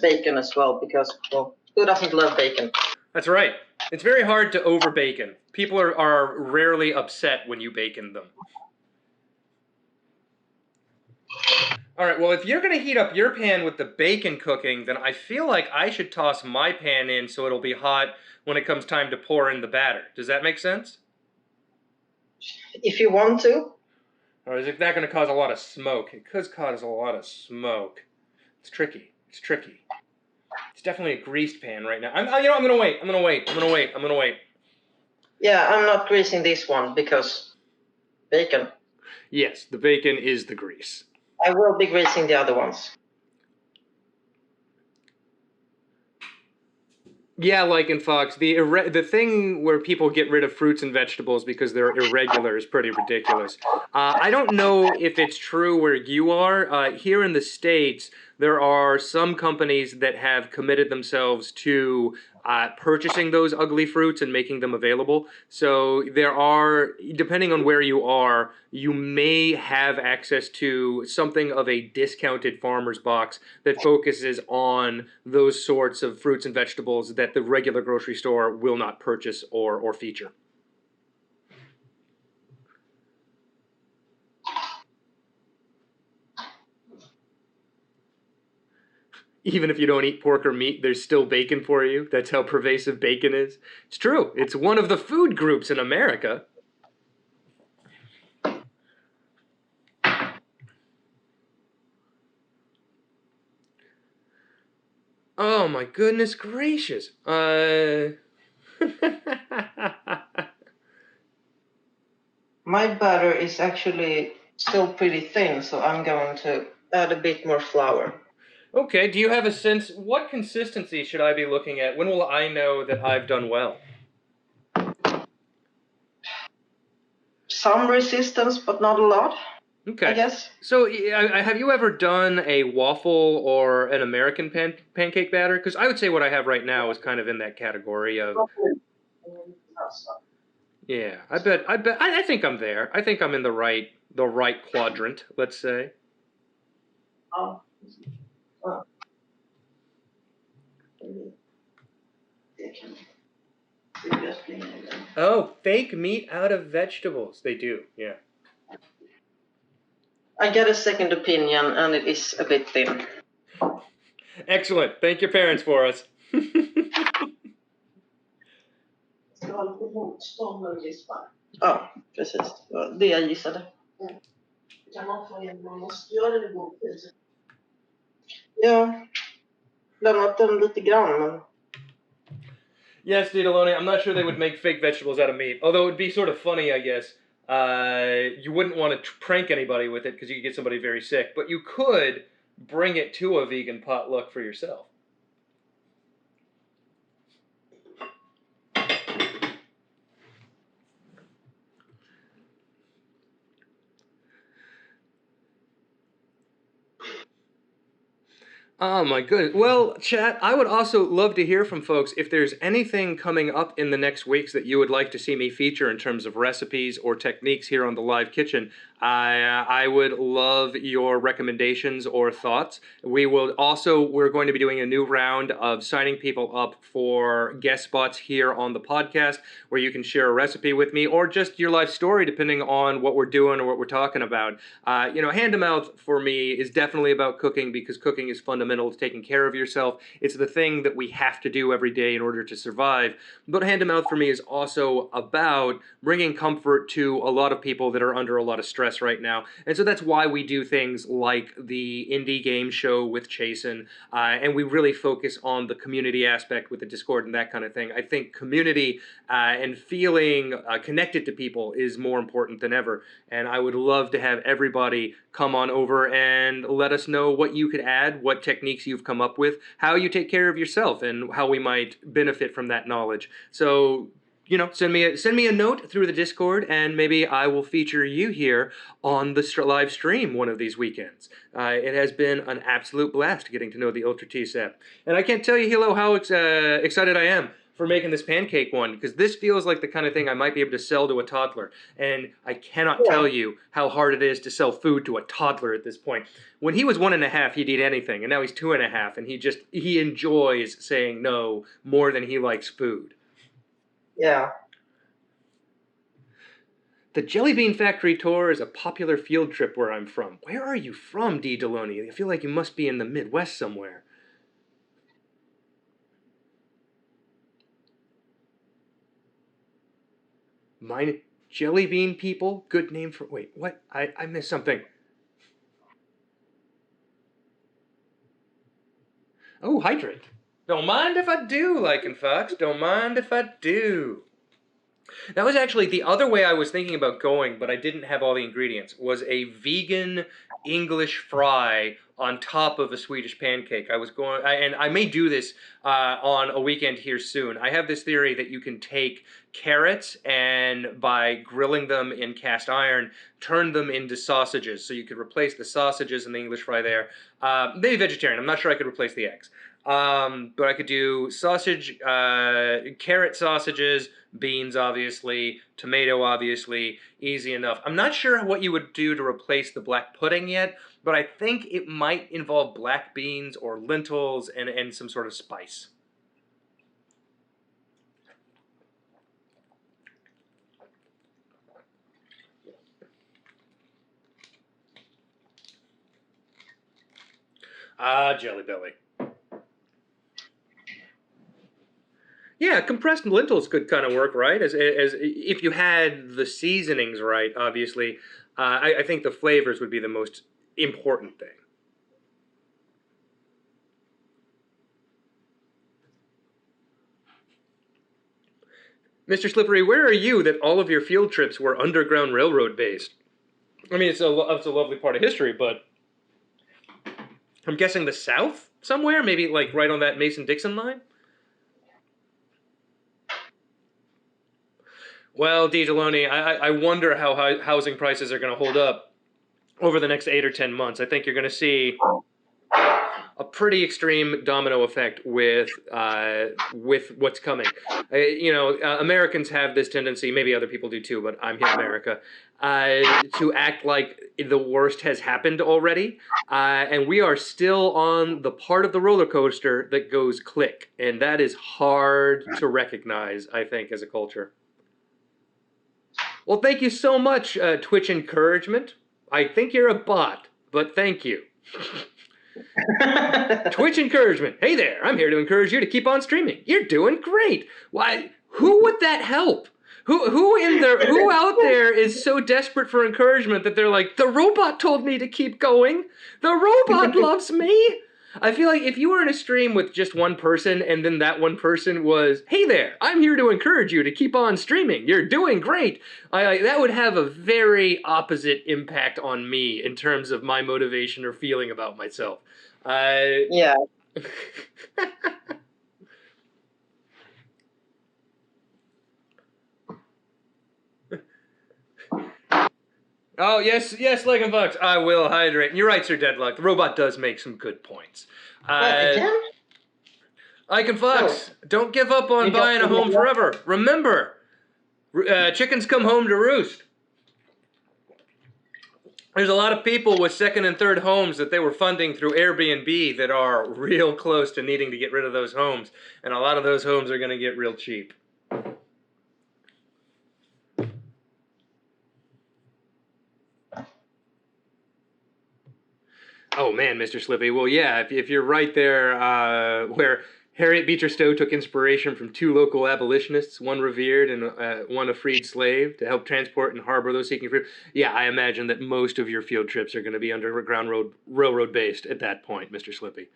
bacon as well because, well, who doesn't love bacon? That's right. It's very hard to over bacon. People are rarely upset when you bacon them. All right, well, if you're going to heat up your pan with the bacon cooking, then I feel like I should toss my pan in so it'll be hot when it comes time to pour in the batter. Does that make sense? If you want to. Or is that going to cause a lot of smoke? It could cause a lot of smoke. It's tricky. It's tricky. It's definitely a greased pan right now. I'm going to wait. I'm going to wait. Yeah, I'm not greasing this one because bacon. Yes, the bacon is the grease. I will be greasing the other ones. Yeah, Lichen Fox. The thing where people get rid of fruits and vegetables because they're irregular is pretty ridiculous. I don't know if it's true where you are. Here in the States, there are some companies that have committed themselves to purchasing those ugly fruits and making them available. So there are, depending on where you are, you may have access to something of a discounted farmer's box that focuses on those sorts of fruits and vegetables that the regular grocery store will not purchase or feature. Even if you don't eat pork or meat, there's still bacon for you. That's how pervasive bacon is. It's true. It's one of the food groups in America. Oh my goodness gracious. My batter is actually still pretty thin, so I'm going to add a bit more flour. Okay, do you have a sense, what consistency should I be looking at? When will I know that I've done well? Some resistance, but not a lot, Okay. I guess. So, have you ever done a waffle or an American pancake batter? Because I would say what I have right now is kind of in that category of, yeah. I think I'm there. I think I'm in the right quadrant. Let's say. Oh, fake meat out of vegetables. They do, yeah. I get a second opinion, and it is a bit thin. Excellent. Thank your parents for us. Ja, precis. Det var det jag gissade. Ja, lämnat den lite grann, men... Yes, Didaloni, I'm not sure they would make fake vegetables out of meat. Although it would be sort of funny, I guess. You wouldn't want to prank anybody with it because you could get somebody very sick. But you could bring it to a vegan potluck for yourself. Oh my goodness. Well, chat, I would also love to hear from folks if there's anything coming up in the next weeks that you would like to see me feature in terms of recipes or techniques here on the Live Kitchen. I would love your recommendations or thoughts. We're going to be doing a new round of signing people up for guest spots here on the podcast where you can share a recipe with me or just your life story depending on what we're doing or what we're talking about. Hand to mouth for me is definitely about cooking because cooking is fundamental to taking care of yourself. It's the thing that we have to do every day in order to survive. But hand to mouth for me is also about bringing comfort to a lot of people that are under a lot of stress right now. And so that's why we do things like the indie game show with Chasen, and we really focus on the community aspect with the Discord and that kind of thing. I think community and feeling connected to people is more important than ever. And I would love to have everybody come on over and let us know what you could add, what techniques you've come up with, how you take care of yourself, and how we might benefit from that knowledge. So, send me a note through the Discord, and maybe I will feature you here on the live stream one of these weekends. It has been an absolute blast getting to know the Ultra T-Sap. And I can't tell you, Hilo, how excited I am for making this pancake one, because this feels like the kind of thing I might be able to sell to a toddler. And I cannot tell you how hard it is to sell food to a toddler at this point. When he was 1.5, he'd eat anything, and now he's 2.5, and he enjoys saying no more than he likes food. Yeah. The Jelly Bean Factory tour is a popular field trip where I'm from. Where are you from, D. Deloney? I feel like you must be in the Midwest somewhere. Mine Jelly Bean people? Good name for... Wait, what? I missed something. Oh, hydrant. Don't mind if I do, Lycan Fox. Don't mind if I do. That was actually the other way I was thinking about going, but I didn't have all the ingredients, was a vegan English fry on top of a Swedish pancake. And I may do this on a weekend here soon. I have this theory that you can take carrots and by grilling them in cast iron, turn them into sausages. So you could replace the sausages in the English fry there. Maybe vegetarian. I'm not sure I could replace the eggs. But I could do carrot sausages, beans obviously, tomato obviously, easy enough. I'm not sure what you would do to replace the black pudding yet, but I think it might involve black beans or lentils and some sort of spice. Ah, Jelly Belly. Yeah, compressed lentils could kind of work, right? As if you had the seasonings right, obviously. I think the flavors would be the most important thing. Mr. Slippery, where are you that all of your field trips were Underground Railroad based? I mean, it's a lovely part of history, but I'm guessing the South somewhere, maybe like right on that Mason-Dixon line. Well, DeJaloni, I wonder how housing prices are going to hold up over the next 8 or 10 months. I think you're going to see a pretty extreme domino effect with what's coming. Americans have this tendency, maybe other people do too, but I'm here in America, to act like the worst has happened already, and we are still on the part of the roller coaster that goes click, and that is hard to recognize, I think, as a culture. Well, thank you so much, Twitch Encouragement. I think you're a bot, but thank you. Twitch Encouragement. Hey there, I'm here to encourage you to keep on streaming. You're doing great. Why, who would that help? Who out there is so desperate for encouragement that they're like, the robot told me to keep going. The robot loves me. I feel like if you were in a stream with just one person and then that one person was, hey there, I'm here to encourage you to keep on streaming. You're doing great. That would have a very opposite impact on me in terms of my motivation or feeling about myself. Yeah. Oh, yes, Leg and Fox, I will hydrate. And you're right, Sir Deadlock. The robot does make some good points. Again? Ike and Fox, don't give up on buying a home forever. Remember, chickens come home to roost. There's a lot of people with second and third homes that they were funding through Airbnb that are real close to needing to get rid of those homes. And a lot of those homes are going to get real cheap. Oh man, Mr. Slippy. Well, yeah, if you're right there where Harriet Beecher Stowe took inspiration from two local abolitionists, one revered and one a freed slave, to help transport and harbor those seeking freedom. Yeah, I imagine that most of your field trips are going to be Underground Railroad based at that point, Mr. Slippy.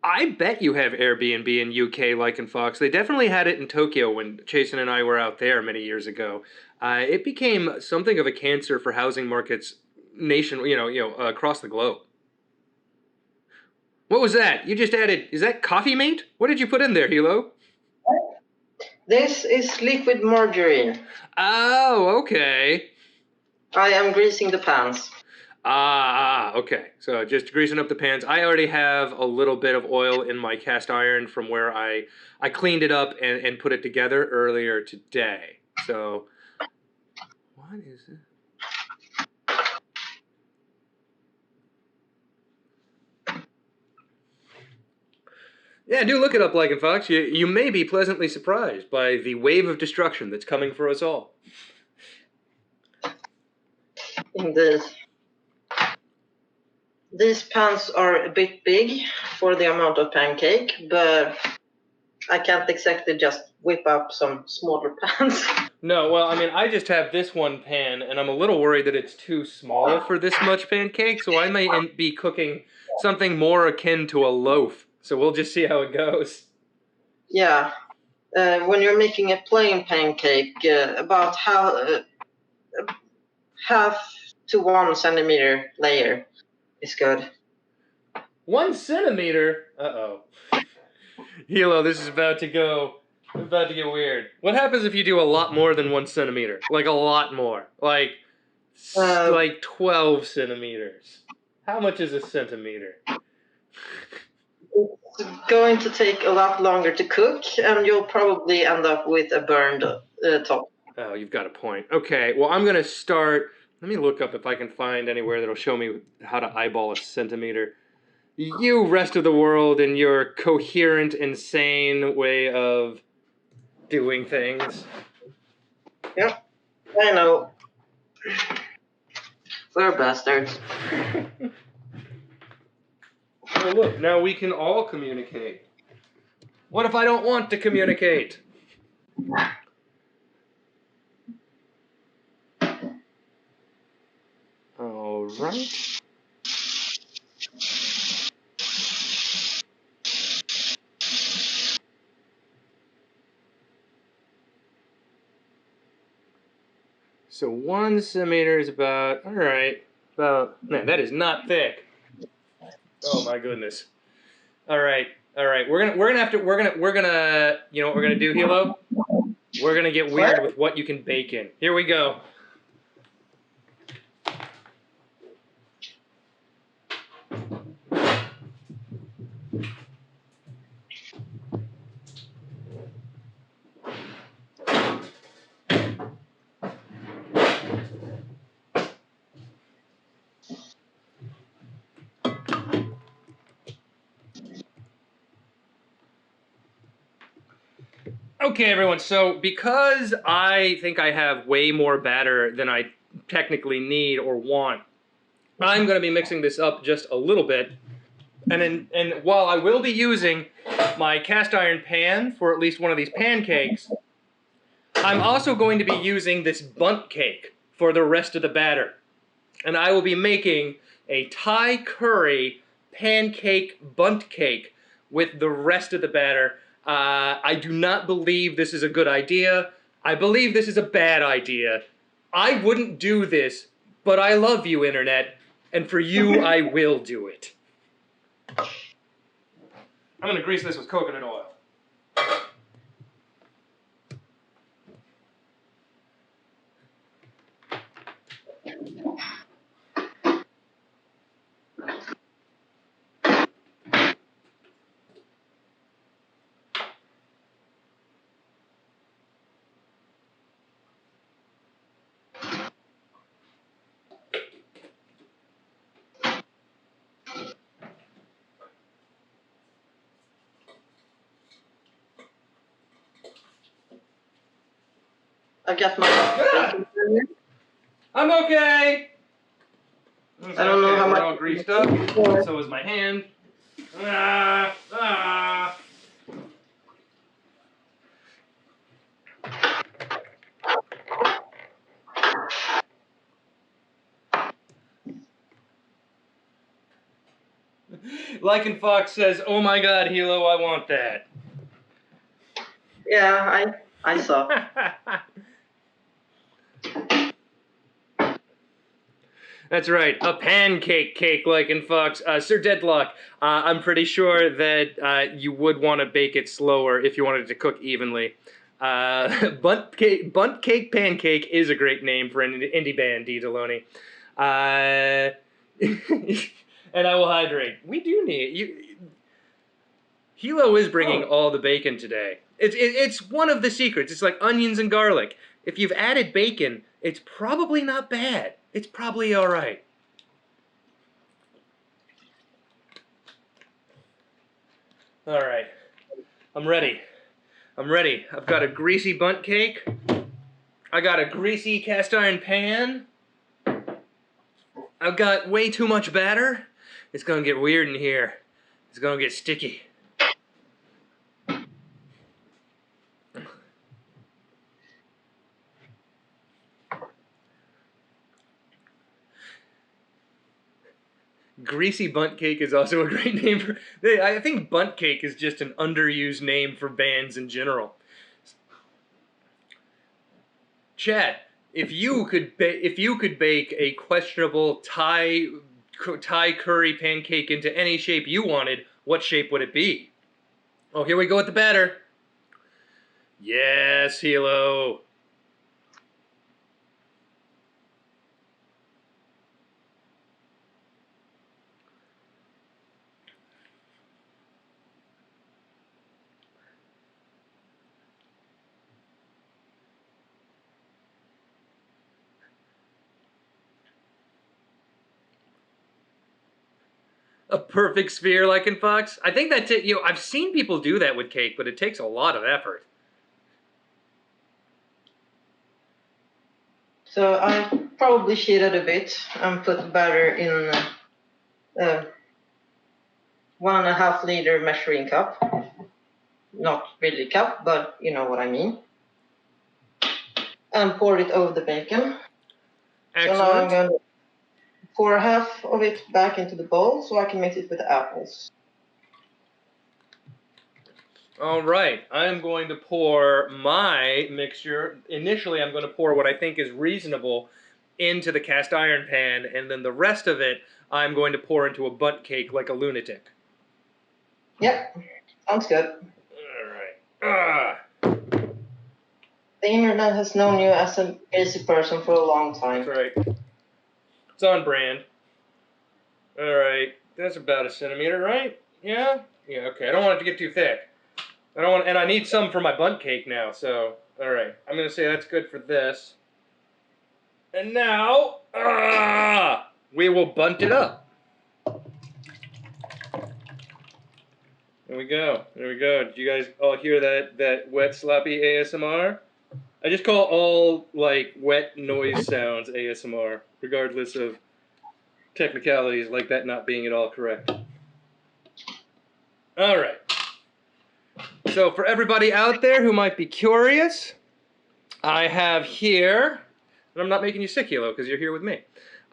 I bet you have Airbnb in UK, like in Fox. They definitely had it in Tokyo when Jason and I were out there many years ago. It became something of a cancer for housing markets across the globe. What was that? You just added, is that coffee mate? What did you put in there, Hilo? This is liquid margarine. Oh, okay. I am greasing the pans. Okay. So just greasing up the pans. I already have a little bit of oil in my cast iron from where I cleaned it up and put it together earlier today. So, what is it? Yeah, do look it up, Like and Fox. You may be pleasantly surprised by the wave of destruction that's coming for us all. Indeed. These pans are a bit big for the amount of pancake, but I can't exactly just whip up some smaller pans. No, well, I mean, I just have this one pan, and I'm a little worried that it's too small for this much pancake, so I may be cooking something more akin to a loaf. So we'll just see how it goes. Yeah. When you're making a plain pancake, about half to 1 centimeter layer is good. 1 centimeter? Uh-oh. Hilo, this is about to get weird. What happens if you do a lot more than 1 centimeter? Like a lot more. Like 12 centimeters. How much is a centimeter? It's going to take a lot longer to cook, and you'll probably end up with a burned top. Oh, you've got a point. Okay, well, I'm going to start. Let me look up if I can find anywhere that'll show me how to eyeball a centimeter. You, rest of the world, and your coherent, insane way of doing things. Yep, I know. We're bastards. Well, look, now we can all communicate. What if I don't want to communicate? All right. So 1 centimeter is about, all right, about, man, that is not thick. Oh my goodness. All right, we're gonna have to, you know what we're gonna do, Hilo? We're gonna get weird with what you can bake in. Here we go. Okay, everyone, so because I think I have way more batter than I technically need or want, I'm going to be mixing this up just a little bit. And while I will be using my cast iron pan for at least one of these pancakes, I'm also going to be using this bundt cake for the rest of the batter. And I will be making a Thai curry pancake bundt cake with the rest of the batter. I do not believe this is a good idea. I believe this is a bad idea. I wouldn't do this, but I love you, Internet, and for you, I will do it. I'm going to grease this with coconut oil. I got my. I'm okay. I don't know how We're much. all greased up. So is my hand. Ah, ah. Lycan Fox says, "Oh my God, Hilo, I want that." Yeah, I saw. That's right, a pancake cake, Lycan Fox. Sir Deadlock, I'm pretty sure that you would want to bake it slower if you wanted it to cook evenly. Bundt cake pancake is a great name for an indie band, D. Deloney. And I will hydrate. We do need you. Hilo is bringing all the bacon today. It's one of the secrets. It's like onions and garlic. If you've added bacon, it's probably not bad. It's probably all right. All right. I'm ready. I've got a greasy bundt cake. I got a greasy cast iron pan. I've got way too much batter. It's gonna get weird in here. It's gonna get sticky. Greasy bundt cake is also a great name for. I think bundt cake is just an underused name for bands in general. Chat, if you could bake a questionable Thai curry pancake into any shape you wanted, what shape would it be? Oh, here we go with the batter. Yes, Hilo. A perfect sphere, like in Fox. I think that's it. I've seen people do that with cake, but it takes a lot of effort. So I probably cheated a bit and put batter in a 1.5 liter measuring cup. Not really cup, but you know what I mean. And poured it over the bacon. Excellent. So now I'm going to pour half of it back into the bowl so I can mix it with the apples. All right, I'm going to pour my mixture. Initially, I'm going to pour what I think is reasonable into the cast iron pan, and then the rest of it I'm going to pour into a bundt cake like a lunatic. Yep, sounds good. All right. The internet has known you as a crazy person for a long time. That's right. It's on brand. All right, that's about a centimeter, right? Yeah? Yeah, okay. I don't want it to get too thick. I don't want, and I need some for my bundt cake now, so, all right. I'm going to say that's good for this. And now, we will bunt it up. There we go. There we go. Did you guys all hear that wet, sloppy ASMR? I just call all, like, wet noise sounds ASMR, regardless of technicalities like that not being at all correct. All right. So for everybody out there who might be curious, I have here, and I'm not making you sick, Hilo, because you're here with me.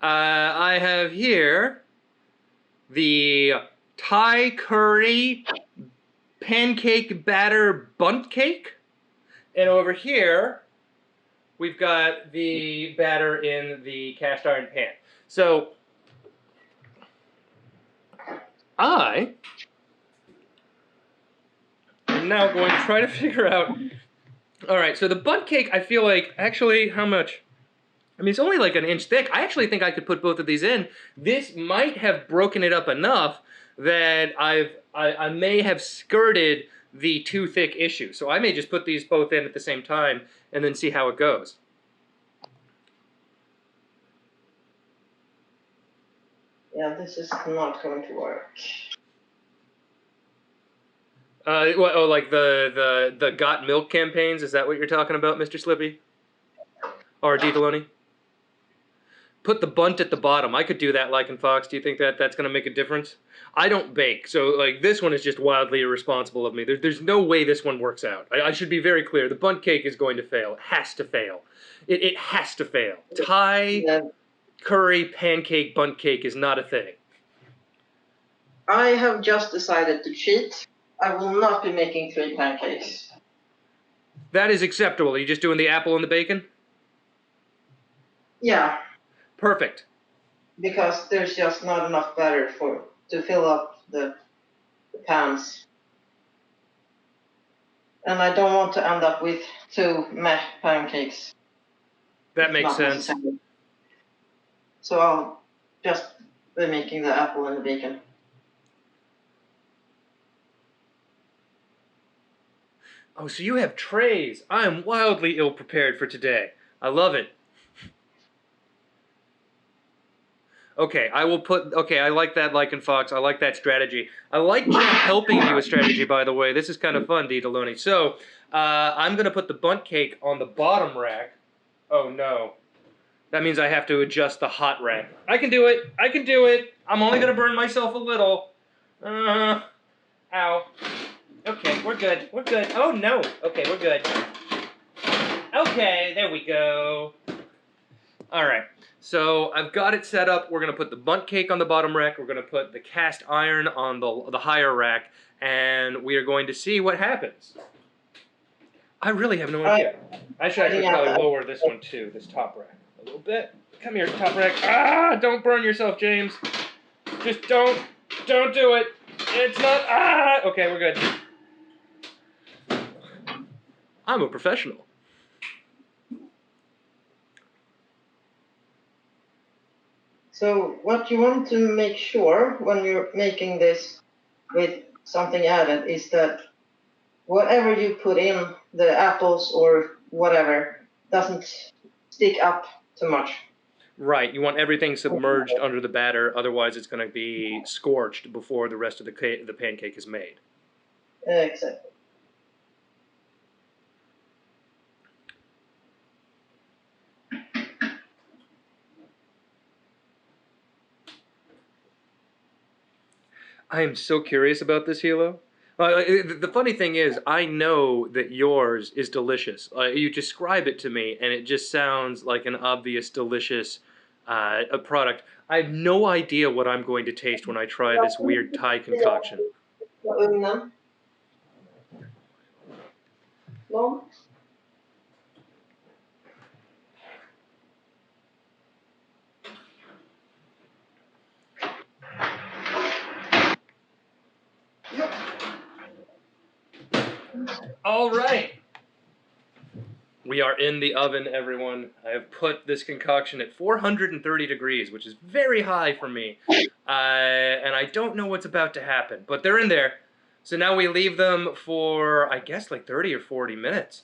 I have here the Thai curry pancake batter bundt cake, and over here we've got the batter in the cast iron pan. So I am now going to try to figure out. All right, so the bundt cake, I feel like, actually, how much? I mean, it's only like an inch thick. I actually think I could put both of these in. This might have broken it up enough that I may have skirted the too thick issue. So I may just put these both in at the same time and then see how it goes. Yeah, this is not going to work. Like the Got Milk campaigns? Is that what you're talking about, Mr. Slippy? Or D. Deloney? Put the bundt at the bottom. I could do that, Lycan Fox. Do you think that that's going to make a difference? I don't bake, so like this one is just wildly irresponsible of me. There's no way this one works out. I should be very clear. The bundt cake is going to fail. It has to fail. It has to fail. Thai curry pancake bundt cake is not a thing. I have just decided to cheat. I will not be making 3 pancakes. That is acceptable. Are you just doing the apple and the bacon? Yeah. Perfect. Because there's just not enough batter to fill up the pans. And I don't want to end up with 2 meh pancakes. That makes sense. Necessary. So I'll just be making the apple and the bacon. Oh, so you have trays. I am wildly ill-prepared for today. I love it. Okay, I will put... Okay, I like that, Lycan Fox. I like that strategy. I like Jim helping me with strategy, by the way. This is kind of fun, D. Deloney. So, I'm going to put the bundt cake on the bottom rack. Oh, no. That means I have to adjust the hot rack. I can do it. I can do it. I'm only going to burn myself a little. Ow. Okay, we're good. We're good. Oh, no. Okay, we're good. Okay, there we go. All right. So I've got it set up. We're going to put the bundt cake on the bottom rack. We're going to put the cast iron on the higher rack. And we are going to see what happens. I really have no idea. I should actually probably lower this one too, this top rack. A little bit. Come here, top rack. Ah, don't burn yourself, James. Just don't do it. It's not, okay, we're good. I'm a professional. So what you want to make sure when you're making this with something added is that whatever you put in, the apples or whatever, doesn't stick up too much. Right, you want everything submerged under the batter, otherwise it's going to be scorched before the rest of the pancake is made. Exactly. I am so curious about this, Hilo. The funny thing is, I know that yours is delicious. You describe it to me, and it just sounds like an obvious, delicious a product. I have no idea what I'm going to taste when I try this weird Thai concoction. microphone. All right. We are in the oven, everyone. I have put this concoction at 430 degrees, which is very high for me. And I don't know what's about to happen, but they're in there. So now we leave them for, I guess, like 30 or 40 minutes.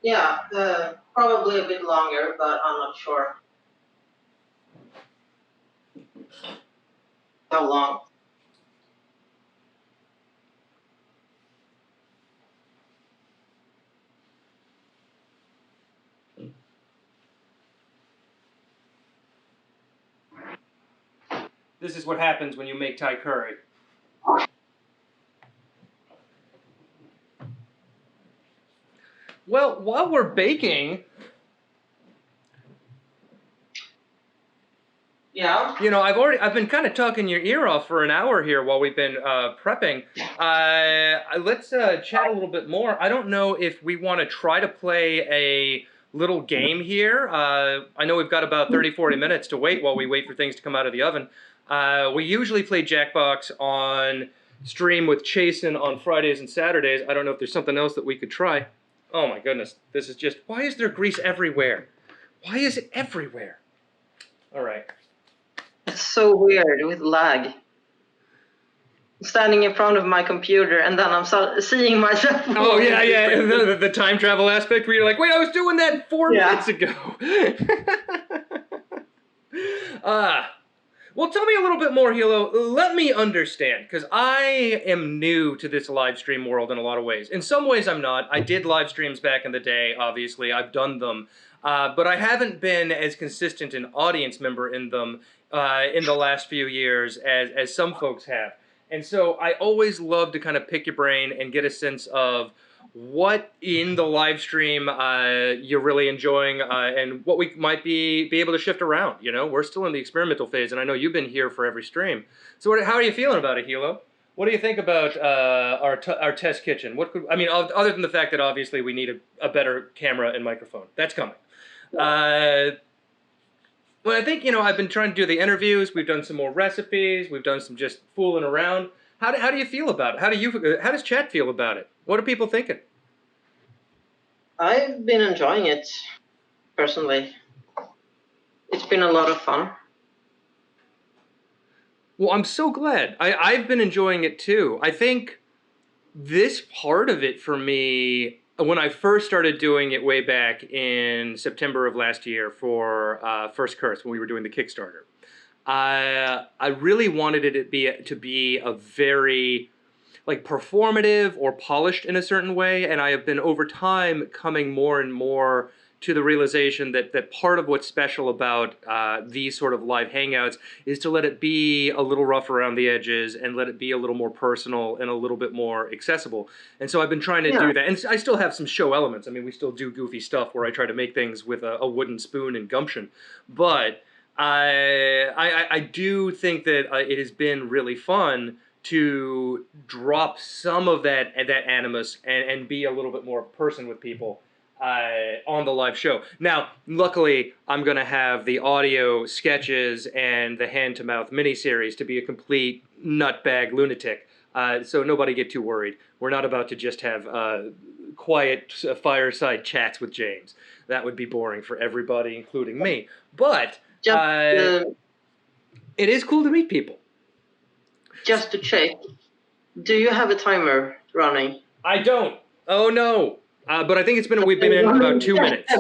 Yeah, probably a bit longer, but I'm not sure how long. This is what happens when you make Thai curry. Well, while we're baking, Yeah. you know, I've been kind of talking your ear off for an hour here while we've been prepping. Let's chat a little bit more. I don't know if we want to try to play a little game here. I know we've got about 30, 40 minutes to wait while we wait for things to come out of the oven. We usually play Jackbox on stream with Chasen on Fridays and Saturdays. I don't know if there's something else that we could try. Oh my goodness, this is just, why is there grease everywhere? Why is it everywhere? All right. It's so weird with lag. Standing in front of my computer and then I'm seeing myself. Oh yeah, the time travel aspect where you're like, wait, I was doing that 4 minutes ago. Well, tell me a little bit more, Hilo. Let me understand, because I am new to this live stream world in a lot of ways. In some ways, I'm not. I did live streams back in the day, obviously. I've done them. But I haven't been as consistent an audience member in them in the last few years as some folks have. And so I always love to kind of pick your brain and get a sense of what in the live stream you're really enjoying and what we might be able to shift around. You know, we're still in the experimental phase, and I know you've been here for every stream. So how are you feeling about it, Hilo? What do you think about our test kitchen? What could, I mean, other than the fact that obviously we need a better camera and microphone. That's coming. Well, I think, you know, I've been trying to do the interviews. We've done some more recipes. We've done some just fooling around. How do you feel about it? How does chat feel about it? What are people thinking? I've been enjoying it, personally. It's been a lot of fun. Well, I'm so glad. I've been enjoying it too. I think this part of it for me, when I first started doing it way back in September of last year for First Curse, when we were doing the Kickstarter, I really wanted it to be a very like performative or polished in a certain way, and I have been over time coming more and more to the realization that part of what's special about these sort of live hangouts is to let it be a little rough around the edges and let it be a little more personal and a little bit more accessible. And so I've been trying to do that. And I still have some show elements. I mean, we still do goofy stuff where I try to make things with a wooden spoon and gumption. But I do think that it has been really fun to drop some of that animus and be a little bit more person with people on the live show. Now, luckily, I'm going to have the audio sketches and the hand-to-mouth miniseries to be a complete nutbag lunatic. So nobody get too worried. We're not about to just have quiet fireside chats with James. That would be boring for everybody, including me. But it is cool to meet people. Just to check, do you have a timer running? I don't. Oh no. But I think we've been in about 2 minutes.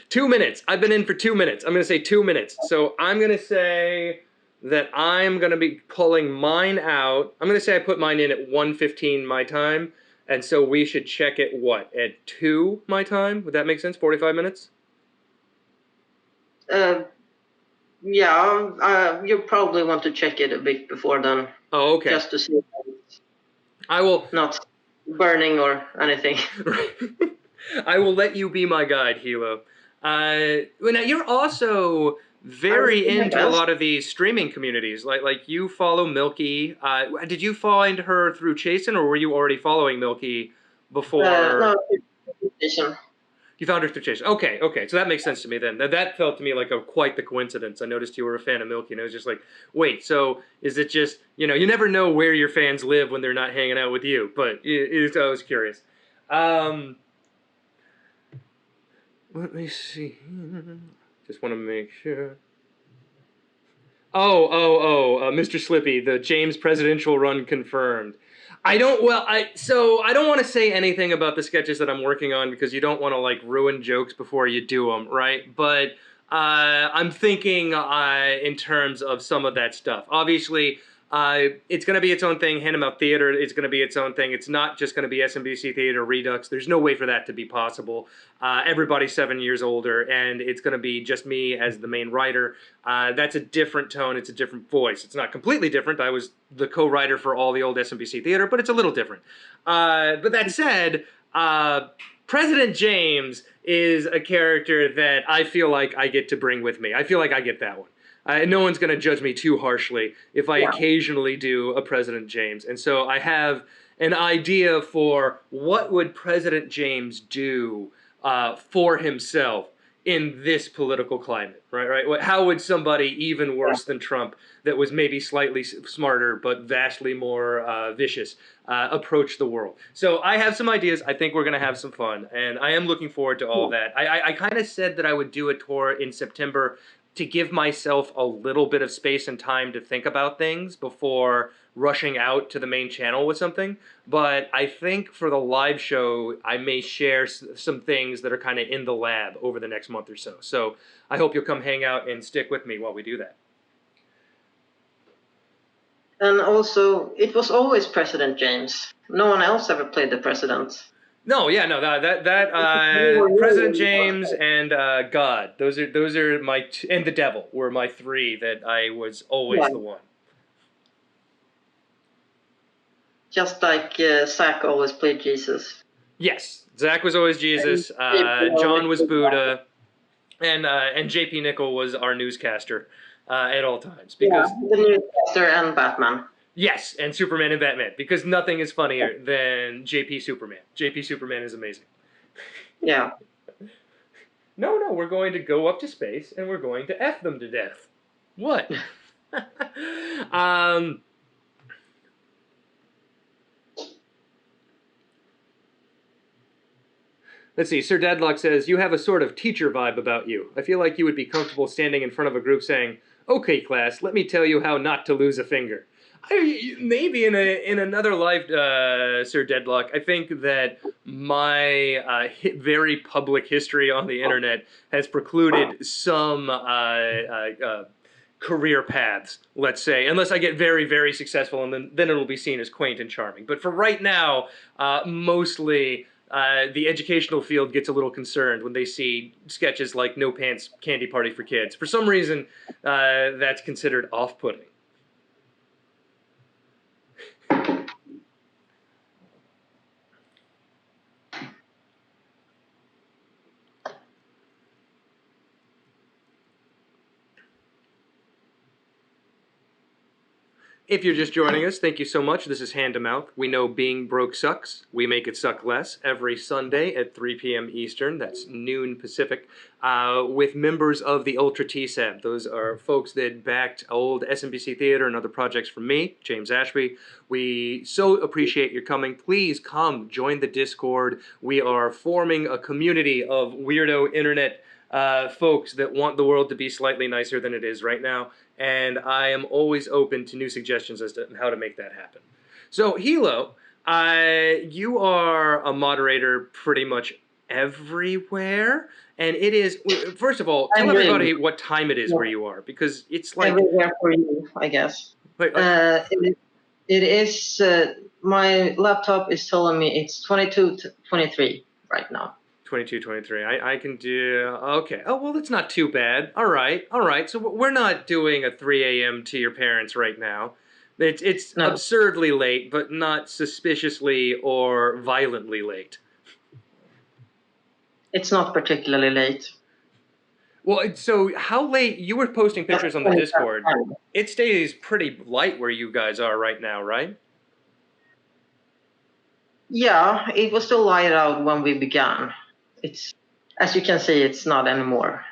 2 minutes. I've been in for 2 minutes. I'm going to say 2 minutes. So I'm going to say that I'm going to be pulling mine out. I'm going to say I put mine in at 1:15 my time. And so we should check it, what, at 2 my time? Would that make sense? 45 minutes? Yeah, you probably want to check it a bit before then. Oh, okay. Just to see if it's I will not burning or anything. I will let you be my guide, Hilo. Now you're also very do my into a best. lot of these streaming communities. Like you follow Milky. Did you find her through Chasen, or were you already following Milky before? No, PlayStation. You found her through Chasen. Okay, okay. So that makes sense to me then. That felt to me like quite the coincidence. I noticed you were a fan of Milky, and I was just like, wait, so is it just, you never know where your fans live when they're not hanging out with you, but I was curious. Um, Let me see. Just want to make sure. Mr. Slippy, the James presidential run confirmed. I don't. Well, I don't want to say anything about the sketches that I'm working on because you don't want to like ruin jokes before you do them, right? But I'm thinking in terms of some of that stuff. Obviously, it's going to be its own thing. Hand 'em Out Theater. It's going to be its own thing. It's not just going to be SMBC Theater Redux. There's no way for that to be possible. Everybody's 7 years older, and it's going to be just me as the main writer. That's a different tone. It's a different voice. It's not completely different. I was the co-writer for all the old SMBC Theater, but it's a little different. But that said, President James is a character that I feel like I get to bring with me. I feel like I get that one. No one's going to judge me too harshly if I occasionally do a President James. And so I have an idea for what would President James do for himself in this political climate, right? How would somebody even worse than Trump, that was maybe slightly smarter but vastly more vicious, approach the world? So I have some ideas. I think we're going to have some fun, and I am looking forward to all of that. I kind of said that I would do a tour in September to give myself a little bit of space and time to think about things before rushing out to the main channel with something. But I think for the live show, I may share some things that are kind of in the lab over the next month or so. So I hope you'll come hang out and stick with me while we do that. And also, it was always President James. No one else ever played the president. No, yeah, no, President James and God. Those are my and the devil were my three that I was always the one. Just like Zach always played Jesus. Yes, Zach was always Jesus. John was Buddha, and JP Nickel was our newscaster at all times. Because the newscaster and Batman. Yes, and Superman and Batman, because nothing is funnier than JP Superman. JP Superman is amazing. Yeah. No, we're going to go up to space and we're going to F them to death. What? Let's see. Sir Deadlock says, you have a sort of teacher vibe about you. I feel like you would be comfortable standing in front of a group saying, okay, class, let me tell you how not to lose a finger. Maybe in another life, Sir Deadlock, I think that my very public history on the internet has precluded some career paths, let's say, unless I get very, very successful, and then it'll be seen as quaint and charming. But for right now, mostly the educational field gets a little concerned when they see sketches like No Pants Candy Party for Kids. For some reason, that's considered off-putting. If you're just joining us, thank you so much. This is Hand to Mouth. We know being broke sucks. We make it suck less every Sunday at 3 p.m. Eastern. That's noon Pacific, with members of the Ultra TSAB. Those are folks that backed old SMBC Theater and other projects from me, James Ashby. We so appreciate your coming. Please come join the Discord. We are forming a community of weirdo internet folks that want the world to be slightly nicer than it is right now. And I am always open to new suggestions as to how to make that happen. So, Hilo, you are a moderator pretty much everywhere. And it is, first of all, tell everybody what time it is where you are, because it's like... Everywhere for you, I guess. It is, my laptop is telling me it's 22:23 right now. 22:23. I can do, okay. Oh, well, that's not too bad. All right. So we're not doing a 3 a.m. to your parents right now. It's no. Absurdly late, but not suspiciously or violently late. It's not particularly late. Well, so how late you were posting Just pictures on the when it Discord? has time. It stays pretty light where you guys are right now, right? Yeah, it was still light out when we began. It's, as you can see, it's not anymore.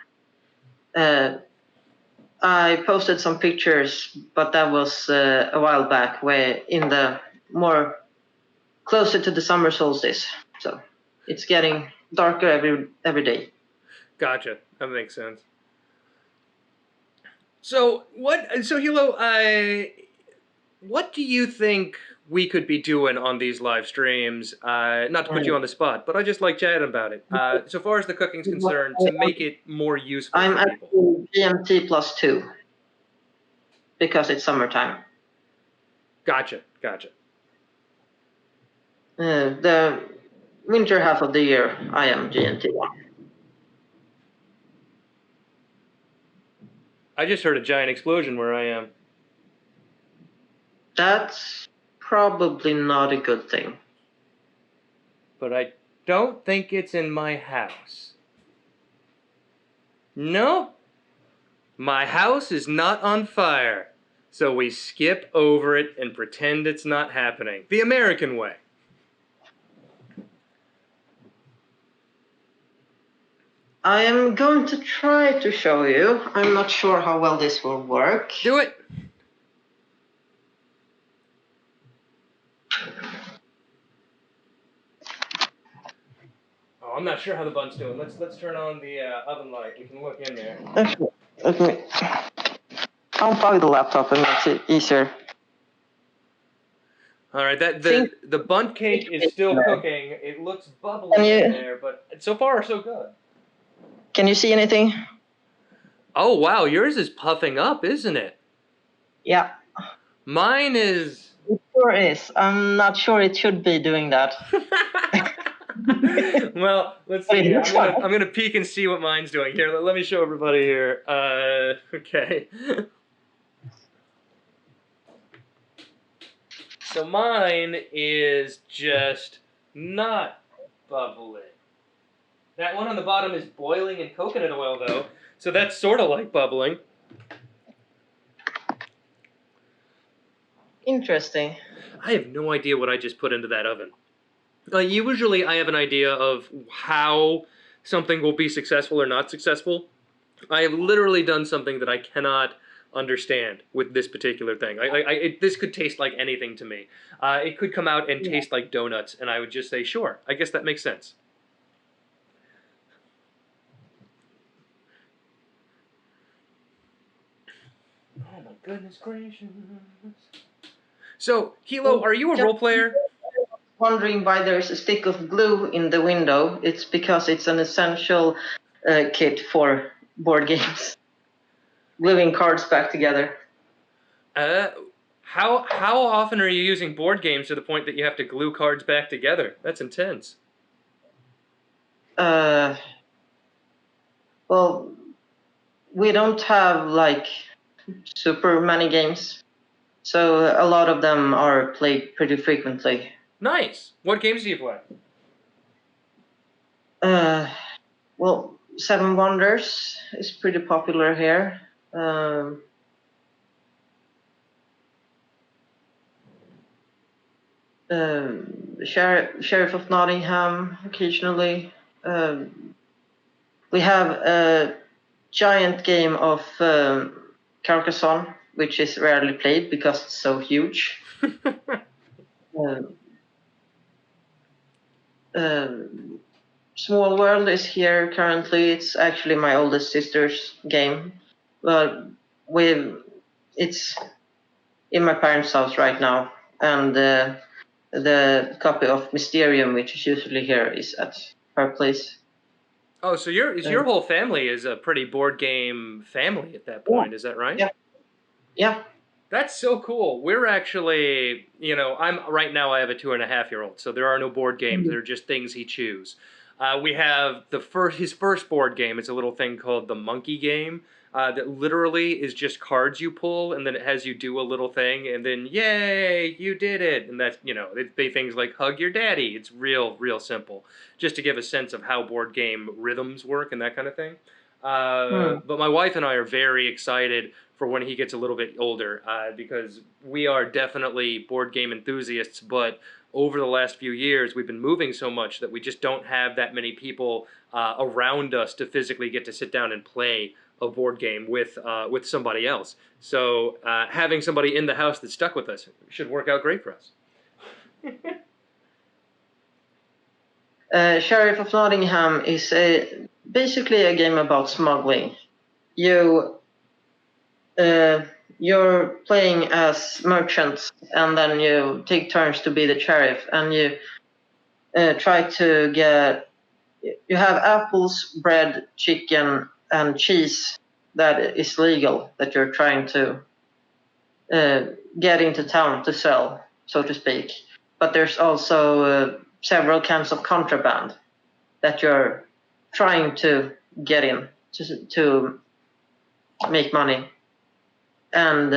I posted some pictures, but that was a while back, where in the more closer to the summer solstice. So it's getting darker every day. Gotcha. That makes sense. So what? So Hilo, what do you think we could be doing on these live streams? Not to put you Mm. on the spot, but I just like chatting about it. So far as the cooking's concerned, to make it more useful I'm for people. actually GMT +2 because it's summertime. Gotcha. Gotcha. The winter half of the year, I am GMT 1. I just heard a giant explosion where I am. That's probably not a good thing. But I don't think it's in my house. Nope. My house is not on fire. So we skip over it and pretend it's not happening. The American way. I am going to try to show you. I'm not sure how well this will work. Do it. Oh, I'm not sure how the bun's doing. Let's turn on the oven light. We can look in there. Let me unplug the laptop and makes it easier. All right, the bundt cake is still cooking. It looks bubbly Can you- in there, but so far so good. Can you see anything? Oh wow, yours is puffing up, isn't it? Yeah, Mine is. it sure is. I'm not sure it should be doing that. Well, let's But it see. looks fine. I'm gonna peek and see what mine's doing here. Let me show everybody here. Okay. So mine is just not bubbling. That one on the bottom is boiling in coconut oil, though, so that's sort of like bubbling. Interesting. I have no idea what I just put into that oven. Usually I have an idea of how something will be successful or not successful. I have literally done something that I cannot understand with this particular thing. This could taste like anything to me. It could come out and taste like donuts, and I would just say, sure, I guess that makes sense. Oh my goodness gracious. So, Hilo, are you a role player? Wondering why there's a stick of glue in the window. It's because it's an essential kit for board games. Gluing cards back together. How often are you using board games to the point that you have to glue cards back together? That's intense. Well, we don't have like super many games, so a lot of them are played pretty frequently. Nice. What games do you play? Well, Seven Wonders is pretty popular here. Sheriff of Nottingham occasionally. We have a giant game of Carcassonne, which is rarely played because it's so huge. Small World is here currently. It's actually my oldest sister's game, but it's in my parents' house right now, and the copy of Mysterium, which is usually here, is at her place. Oh, so your whole family is a pretty board game family at that point, is that right? Yeah. Yeah. That's so cool. We're actually, right now I have a 2.5-year-old, so there are no board games. They're just things he chews. We have his first board game. It's a little thing called the Monkey Game. That literally is just cards you pull, and then it has you do a little thing, and then yay, you did it. And that's they things like hug your daddy. It's real simple, just to give a sense of how board game rhythms work and that kind of thing. But my wife and I are very excited for when he gets a little bit older, because we are definitely board game enthusiasts, but over the last few years, we've been moving so much that we just don't have that many people around us to physically get to sit down and play a board game with somebody else. So having somebody in the house that's stuck with us should work out great for us. Sheriff of Nottingham is basically a game about smuggling. You're playing as merchants, and then you take turns to be the sheriff, and you try to get. You have apples, bread, chicken, and cheese that is legal that you're trying to get into town to sell, so to speak. But there's also several kinds of contraband that you're trying to get in to make money. And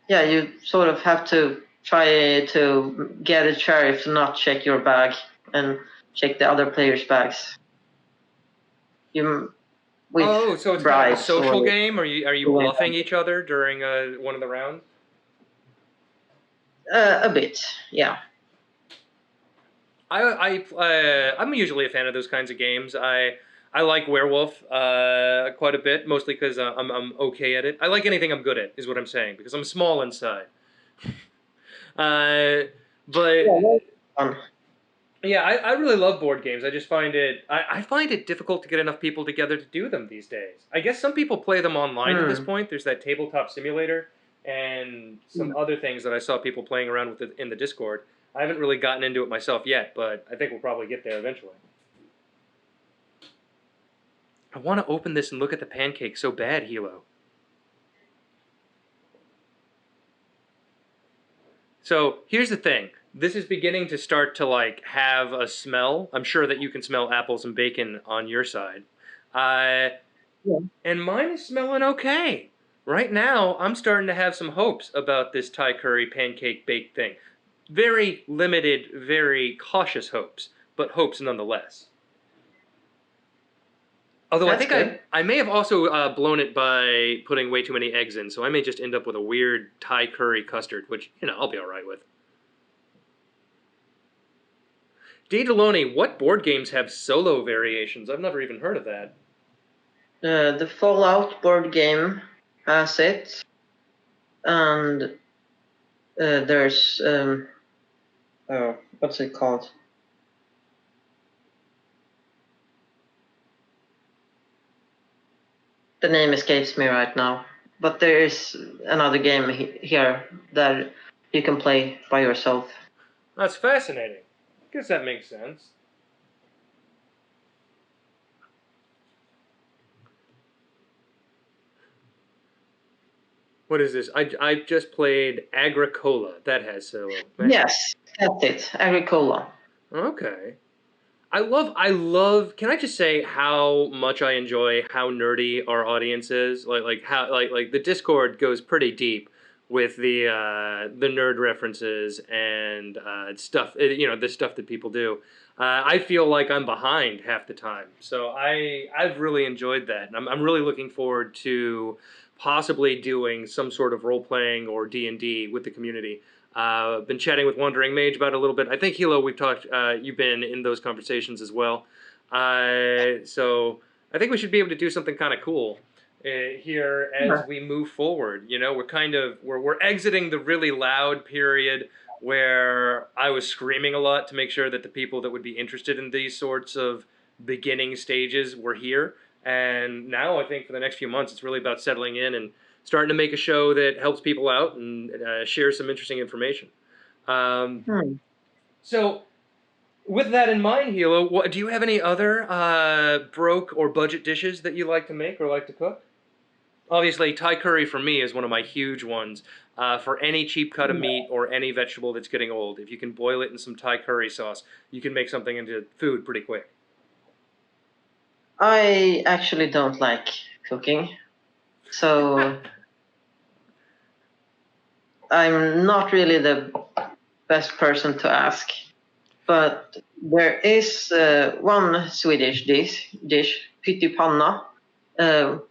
you sort of have to try to get a sheriff to not check your bag and check the other players' bags. So it's kind of a social game? Are you bluffing each other during one of the rounds? A bit, yeah. I'm usually a fan of those kinds of games. I like Werewolf quite a bit, mostly because I'm okay at it. I like anything I'm good at, is what I'm saying, because I'm small inside. But yeah, I really love board games. I just find I find it difficult to get enough people together to do them these days. I guess some people play them online at this point. There's that tabletop simulator and some other things that I saw people playing around with in the Discord. I haven't really gotten into it myself yet, but I think we'll probably get there eventually. I want to open this and look at the pancake so bad, Hilo. So here's the thing. This is beginning to start to like have a smell. I'm sure that you can smell apples and bacon on your side. And mine is smelling okay. Right now, I'm starting to have some hopes about this Thai curry pancake bake thing. Very limited, very cautious hopes, but hopes nonetheless. Although I think I may have also blown it by putting way too many eggs in, so I may just end up with a weird Thai curry custard, which, I'll be all right with. D. Deloney, what board games have solo variations? I've never even heard of that. The Fallout board game has it, and there's what's it called? The name escapes me right now, but there is another game here that you can play by yourself. That's fascinating. I guess that makes sense. What is this? I just played Agricola. That has solo. Yes, that's it. Agricola. Okay. I love. Can I just say how much I enjoy how nerdy our audience is? Like how like the Discord goes pretty deep with the nerd references and stuff. The stuff that people do. I feel like I'm behind half the time, so I've really enjoyed that, and I'm really looking forward to possibly doing some sort of role playing or D&D with the community. Been chatting with Wandering Mage about it a little bit. I think Hilo, we've talked. You've been in those conversations as well. So I think we should be able to do something kind of cool here as we move forward. We're exiting the really loud period where I was screaming a lot to make sure that the people that would be interested in these sorts of beginning stages were here. And now I think for the next few months, it's really about settling in and starting to make a show that helps people out and share some interesting information. So, with that in mind, Hilo, do you have any other broke or budget dishes that you like to make or like to cook? Obviously, Thai curry for me is one of my huge ones. For any cheap cut of meat or any vegetable that's getting old, if you can boil it in some Thai curry sauce, you can make something into food pretty quick. I actually don't like cooking, so I'm not really the best person to ask. But there is one Swedish dish pyttipanna,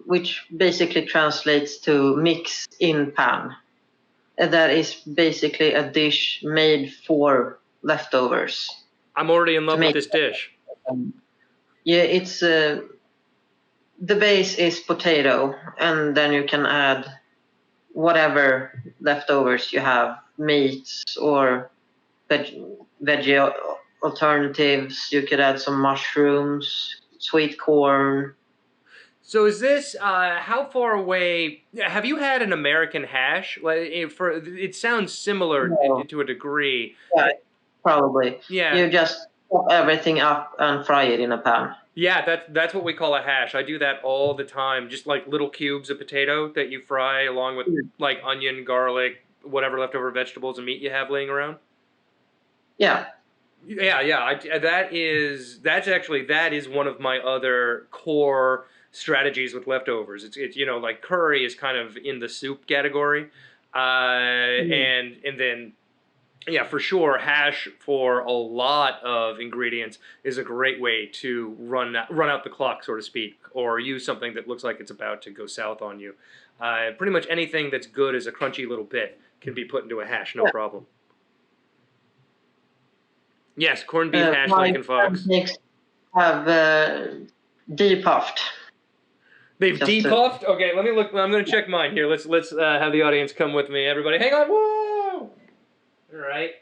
which basically translates to mix in pan. That is basically a dish made for leftovers. I'm already in To love with make, this dish. yeah, it's the base is potato, and then you can add whatever leftovers you have, meats or veggie alternatives. You could add some mushrooms, sweet corn. So is this how far away? Have you had an American hash? It sounds similar No, to a degree. yeah, probably. Yeah, You just chop everything up and fry it in a pan. yeah, that's what we call a hash. I do that all the time. Just like little cubes of potato that you fry along with like onion, garlic, whatever leftover vegetables and meat you have laying around. Yeah. Yeah. That is one of my other core strategies with leftovers. It's like curry is kind of in the soup category, Mm. and then yeah, for sure, hash for a lot of ingredients is a great way to run out the clock, so to speak, or use something that looks like it's about to go south on you. Pretty much anything that's good as a crunchy little bit can be put into a hash, no Yeah. problem. Yes, corned beef hash, My Lincoln Fox. pancakes have depuffed. They've Just to, depuffed. Okay, let me look. I'm going to check mine here. Let's have the audience come with me. Everybody, hang on. Whoa! All right.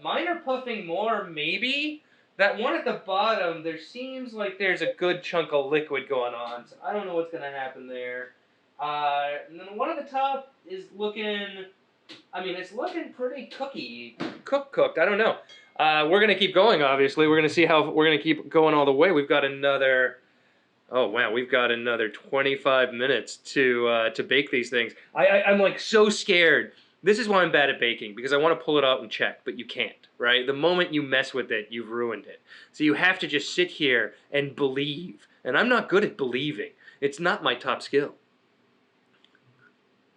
Mine are puffing more, maybe. That one at the bottom, there seems like there's a good chunk of liquid going on. So I don't know what's going to happen there. And then the one at the top is looking. I mean, it's looking pretty cooked. I don't know. We're gonna keep going. Obviously, we're gonna see how we're gonna keep going all the way. We've got another. Oh wow, we've got another 25 minutes to bake these things. I'm like so scared. This is why I'm bad at baking, because I want to pull it out and check, but you can't, right? The moment you mess with it, you've ruined it. So you have to just sit here and believe. And I'm not good at believing. It's not my top skill.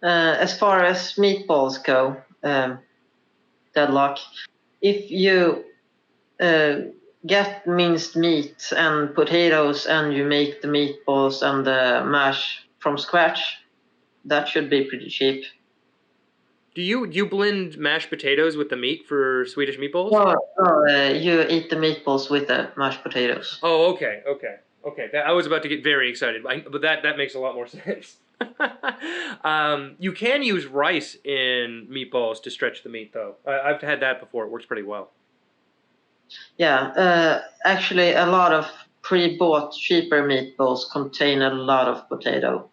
as far as meatballs go, Deadlock, if you get minced meat and potatoes and you make the meatballs and the mash from scratch, that should be pretty cheap. Do you blend mashed potatoes with the meat for Swedish meatballs? No, you eat the meatballs with the mashed potatoes. Oh, okay. I was about to get very excited, but that makes a lot more sense. You can use rice in meatballs to stretch the meat, though. I've had that before. It works pretty well. Yeah, actually, a lot of pre-bought cheaper meatballs contain a lot of potato.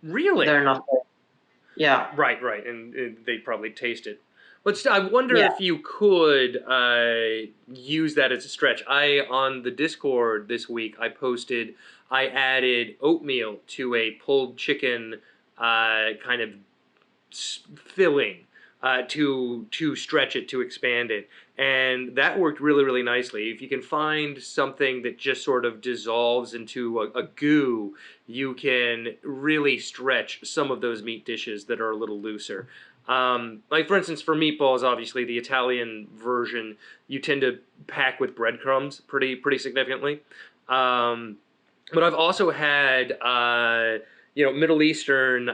Really? They're not. Yeah. Right, and they probably taste it. But still, I wonder Yeah. if you could use that as a stretch. On the Discord this week, I added oatmeal to a pulled chicken kind of filling to stretch it, to expand it, and that worked really nicely. If you can find something that just sort of dissolves into a goo, you can really stretch some of those meat dishes that are a little looser. Like for instance, for meatballs, obviously the Italian version, you tend to pack with breadcrumbs pretty significantly. But I've also had Middle Eastern.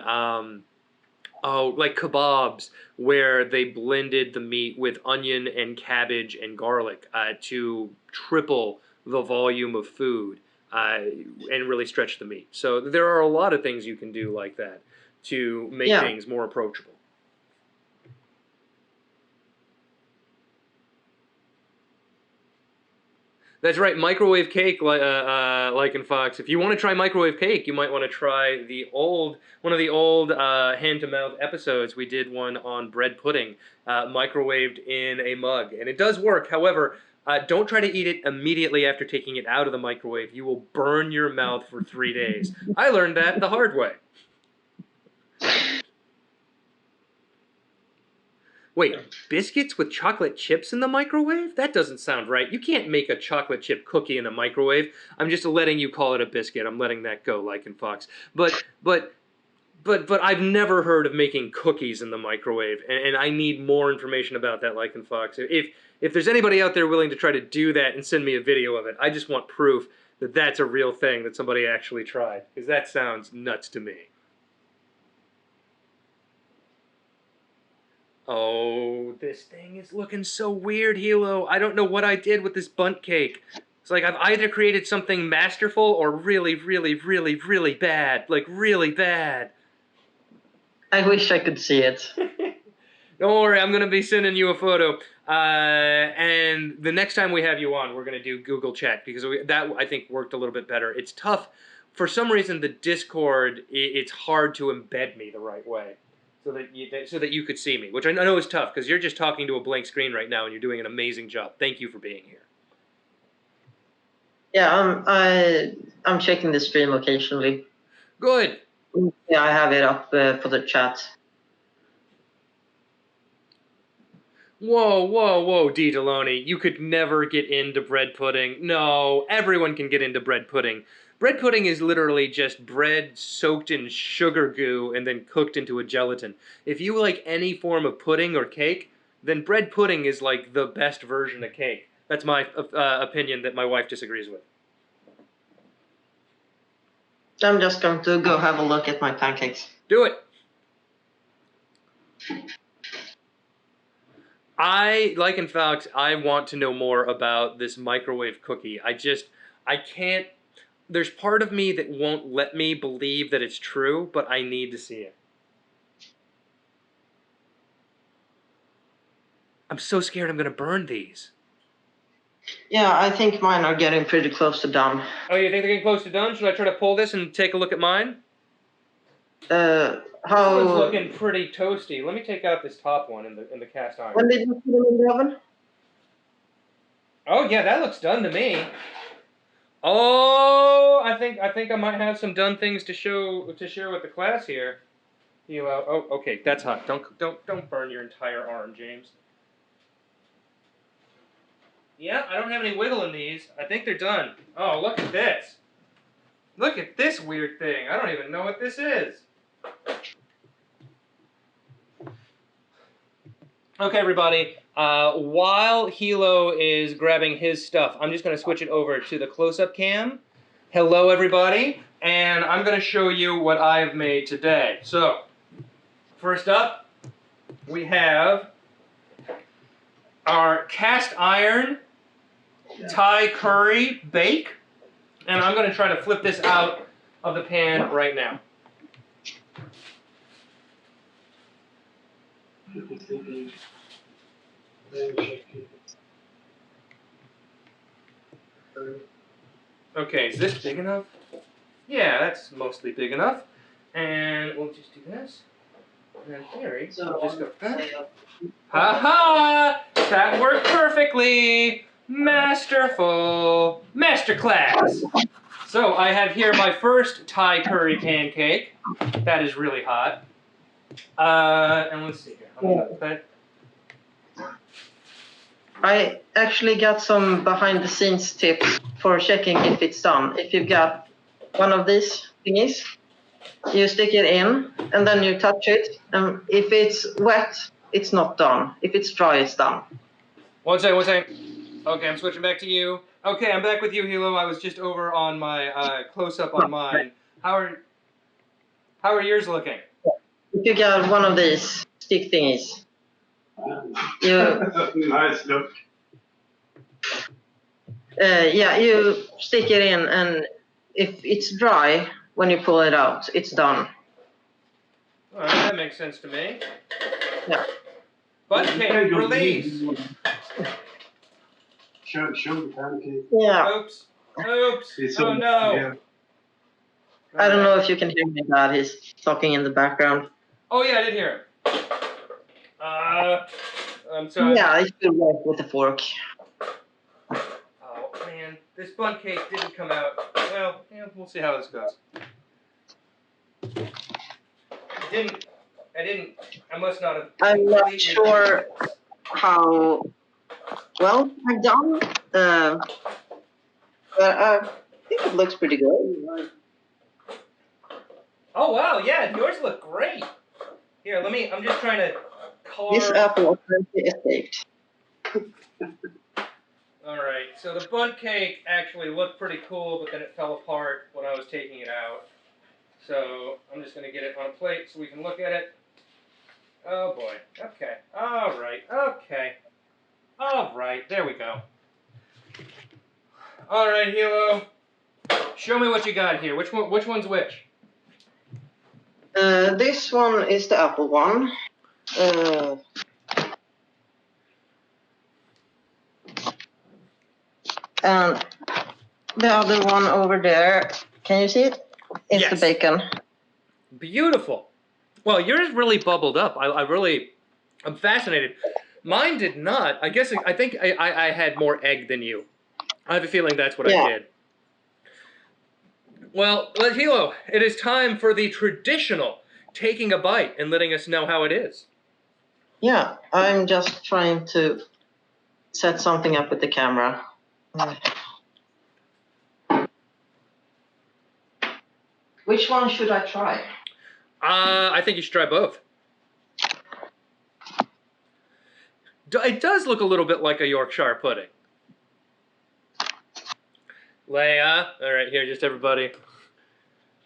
Like kebabs, where they blended the meat with onion and cabbage and garlic to triple the volume of food and really stretch the meat. So there are a lot of things you can do like that to make things more approachable. That's right, microwave cake, like in Fox. If you want to try microwave cake, you might want to try one of the old hand-to-mouth episodes. We did one on bread pudding, microwaved in a mug, and it does work. However, don't try to eat it immediately after taking it out of the microwave. You will burn your mouth for 3 days. I learned that the hard way. Wait, biscuits with chocolate chips in the microwave? That doesn't sound right. You can't make a chocolate chip cookie in the microwave. I'm just letting you call it a biscuit. I'm letting that go, like in Fox. But I've never heard of making cookies in the microwave, and I need more information about that, like in Fox. If there's anybody out there willing to try to do that and send me a video of it, I just want proof that that's a real thing that somebody actually tried, because that sounds nuts to me. Oh, this thing is looking so weird, Hilo. I don't know what I did with this bundt cake. It's like I've either created something masterful or really, really, really, really bad. Like, really bad. I wish I could see it. Don't worry, I'm going to be sending you a photo. And the next time we have you on, we're going to do Google Chat, because that, I think, worked a little bit better. It's tough. For some reason, the Discord, it's hard to embed me the right way so that you could see me, which I know is tough, because you're just talking to a blank screen right now, and you're doing an amazing job. Thank you for being here. Yeah, I'm checking the stream occasionally. Good. Yeah, I have it up for the chat. Whoa, whoa, whoa, D. Deloney. You could never get into bread pudding. No, everyone can get into bread pudding. Bread pudding is literally just bread soaked in sugar goo and then cooked into a gelatin. If you like any form of pudding or cake, then bread pudding is like the best version of cake. That's my opinion that my wife disagrees with. I'm just going to go have a look at my pancakes. Do it. In fact, I want to know more about this microwave cookie. I can't, there's part of me that won't let me believe that it's true, but I need to see it. I'm so scared I'm going to burn these. Yeah, I think mine are getting pretty close to done. Oh, you think they're getting close to done? Should I try to pull this and take a look at mine? How? This one's looking pretty toasty. Let me take out this top one in the cast iron. When did you put them in the oven? Oh yeah, that looks done to me. Oh, I think I might have some done things to share with the class here. Oh, okay, that's hot. Don't burn your entire arm, James. Yeah, I don't have any wiggle in these. I think they're done. Oh, look at this. Look at this weird thing. I don't even know what this is. Okay, everybody. While Hilo is grabbing his stuff, I'm just going to switch it over to the close-up cam. Hello, everybody. And I'm going to show you what I've made today. So, first up, we have our cast iron Thai curry bake. And I'm going to try to flip this out of the pan right now. Okay, is this big enough? Yeah, that's mostly big enough. And we'll just do this. And then Harry, we'll just go. Ha-ha! That worked perfectly! Masterful! Masterclass! So I have here my first Thai curry pancake. That is really hot. And let's see here. I'm gonna put that. I actually got some behind-the-scenes tips for checking if it's done. If you've got one of these thingies, you stick it in, and then you touch it. And if it's wet, it's not done. If it's dry, it's done. One second. Okay, I'm switching back to you. Okay, I'm back with you, Hilo. I was just over on my close-up on mine. How are yours looking? If you got one of these stick thingies, Nice look. you stick it in, and if it's dry when you pull it out, it's done. All right, that makes sense to me. Yeah. Butt cake release. Show the pancake. Yeah. Oops. Oh no. Yeah. I don't know if you can hear me, Dad. He's talking in the background. Oh yeah, I did hear him. I'm sorry. Yeah, I should work with a fork. Oh man, this bun cake didn't come out. Well, yeah, we'll see how this goes. I must not have. I'm not sure how well I've done, but I think it looks pretty good. Oh wow, yeah, yours look great. Here, I'm just trying to carve. This apple apparently escaped. All right, so the bundt cake actually looked pretty cool, but then it fell apart when I was taking it out. So I'm just going to get it on a plate so we can look at it. Oh boy. Okay. All right. Okay. All right. There we go. All right, Hilo. Show me what you got here. Which one? Which one's which? This one is the apple one. And the other one over there, can you see it? It's Yes. the bacon. Beautiful. Well, yours really bubbled up. I'm fascinated. Mine did not. I think I had more egg than you. I have a feeling that's what I did. Well, Hilo, it is time for the traditional taking a bite and letting us know how it is. Yeah, I'm just trying to set something up with the camera. Which one should I try? I think you should try both. It does look a little bit like a Yorkshire pudding. Leia, all right, here, just everybody.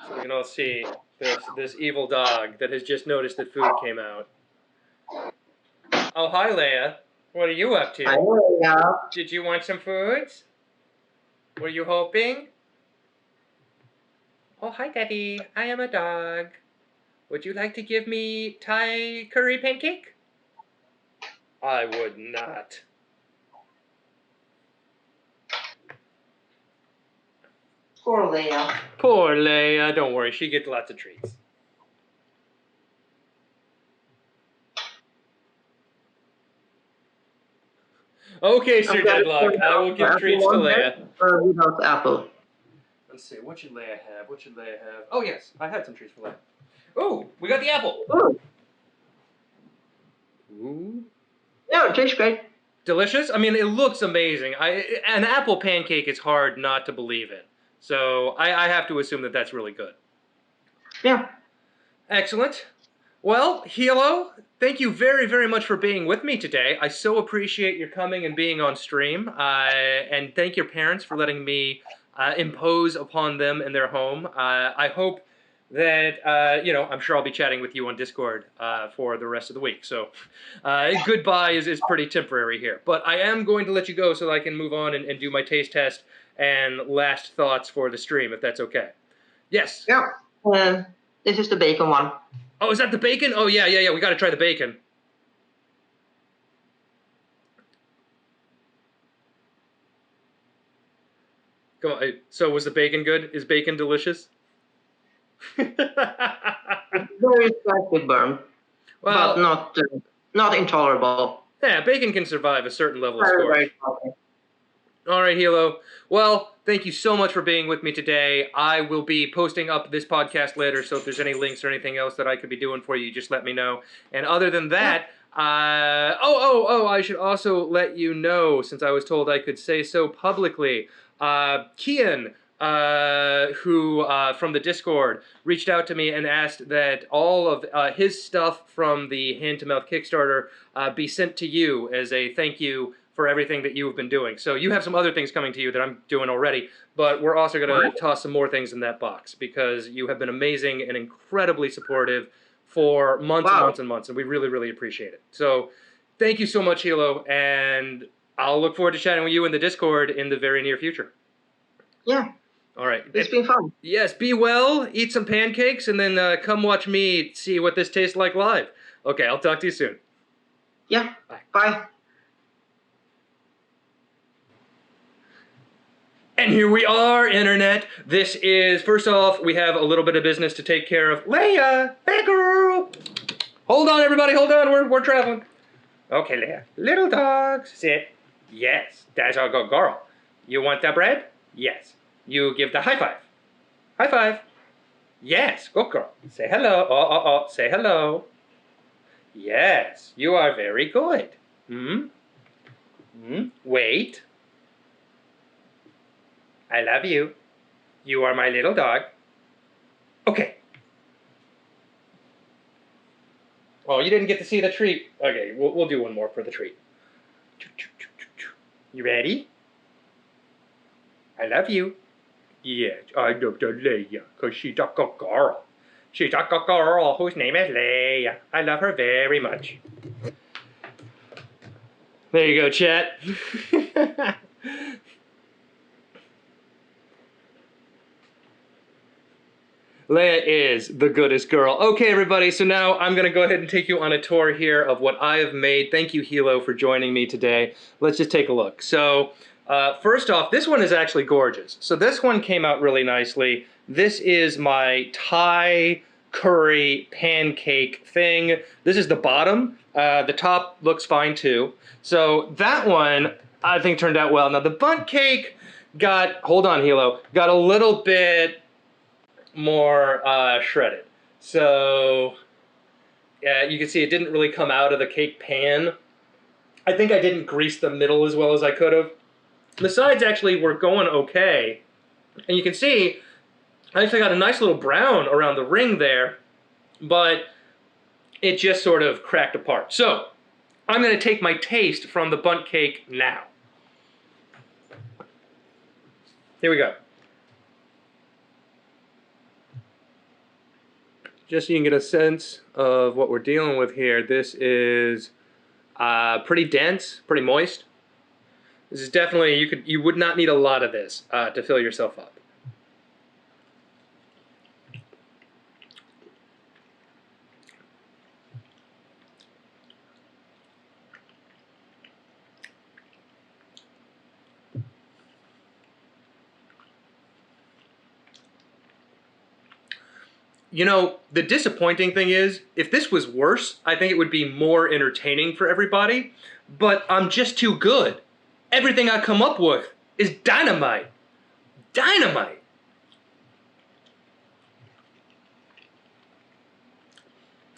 So we can all see this evil dog that has just noticed that food came out. Oh, hi, Leia. What are you up to? Hi, Leia. Did you want some foods? Were you hoping? Oh, hi, Daddy. I am a dog. Would you like to give me Thai curry pancake? I would not. Poor Leia. Poor Leia. Don't worry, she gets lots of treats. Okay, Sir Deadlock, I will give treats to Leia. Without apple. Let's see, what should Leia have? What should Leia have? Oh, yes, I had some treats for Leia. Oh, we got the apple. Ooh. Ooh. Yeah, it tastes great. Delicious? I mean, it looks amazing. An apple pancake is hard not to believe in. So I have to assume that that's really good. Yeah. Excellent. Well, Hilo, thank you very, very much for being with me today. I so appreciate your coming and being on stream. And thank your parents for letting me impose upon them in their home. I hope that, I'm sure I'll be chatting with you on Discord for the rest of the week. So goodbye is pretty temporary here. But I am going to let you go so that I can move on and do my taste test and last thoughts for the stream, if that's okay. Yes? Yeah. This is the bacon one. Oh, is that the bacon? Oh, yeah. We got to try the bacon. Come on. So was the bacon good? Is bacon delicious? Very slightly burn, Well, but not intolerable. Yeah, bacon can survive a certain level of Very, scorch. very salty. All right, Hilo. Well, thank you so much for being with me today. I will be posting up this podcast later, so if there's any links or anything else that I could be doing for you, just let me know. And other than that, I should also let you know, since I was told I could say so publicly, Kian, who from the Discord reached out to me and asked that all of his stuff from the Hand to Mouth Kickstarter be sent to you as a thank you for everything that you've been doing. So you have some other things coming to you that I'm doing already, but we're also going to toss some more things in that box because you have been amazing and incredibly supportive for months and months and months, and we really, really appreciate it. So thank you so much, Hilo, and I'll look forward to chatting with you in the Discord in the very near future. Yeah. All right. It's been fun. Yes, be well, eat some pancakes, and then come watch me see what this tastes like live. Okay, I'll talk to you soon. Yeah. Bye. Bye. And here we are, Internet. This is, first off, we have a little bit of business to take care of. Leia! Hey, girl! Hold on, everybody, hold on. We're traveling. Okay, Leia. Little dogs. Sit. Yes, that's our good girl. You want the bread? Yes. You give the high five. High five. Yes, good girl. Say hello. Say hello. Yes, you are very good. Wait. I love you. You are my little dog. Okay. Oh, you didn't get to see the treat. Okay, we'll do one more for the treat. You ready? I love you. Yes, I love the Leia, because she's a good girl. She's a good girl whose name is Leia. I love her very much. There you go, chat. Leia is the goodest girl. Okay, everybody, so now I'm going to go ahead and take you on a tour here of what I have made. Thank you, Hilo, for joining me today. Let's just take a look. So, first off, this one is actually gorgeous. So this one came out really nicely. This is my Thai curry pancake thing. This is the bottom. The top looks fine, too. So that one, I think, turned out well. Now, the bundt cake hold on, Hilo, got a little bit more shredded. So you can see it didn't really come out of the cake pan. I think I didn't grease the middle as well as I could have. The sides actually were going okay. And you can see I actually got a nice little brown around the ring there, but it just sort of cracked apart. So I'm going to take my taste from the bundt cake now. Here we go. Just so you can get a sense of what we're dealing with here, this is pretty dense, pretty moist. This is definitely, you would not need a lot of this to fill yourself up. You know, the disappointing thing is, if this was worse, I think it would be more entertaining for everybody, but I'm just too good. Everything I come up with is dynamite. Dynamite.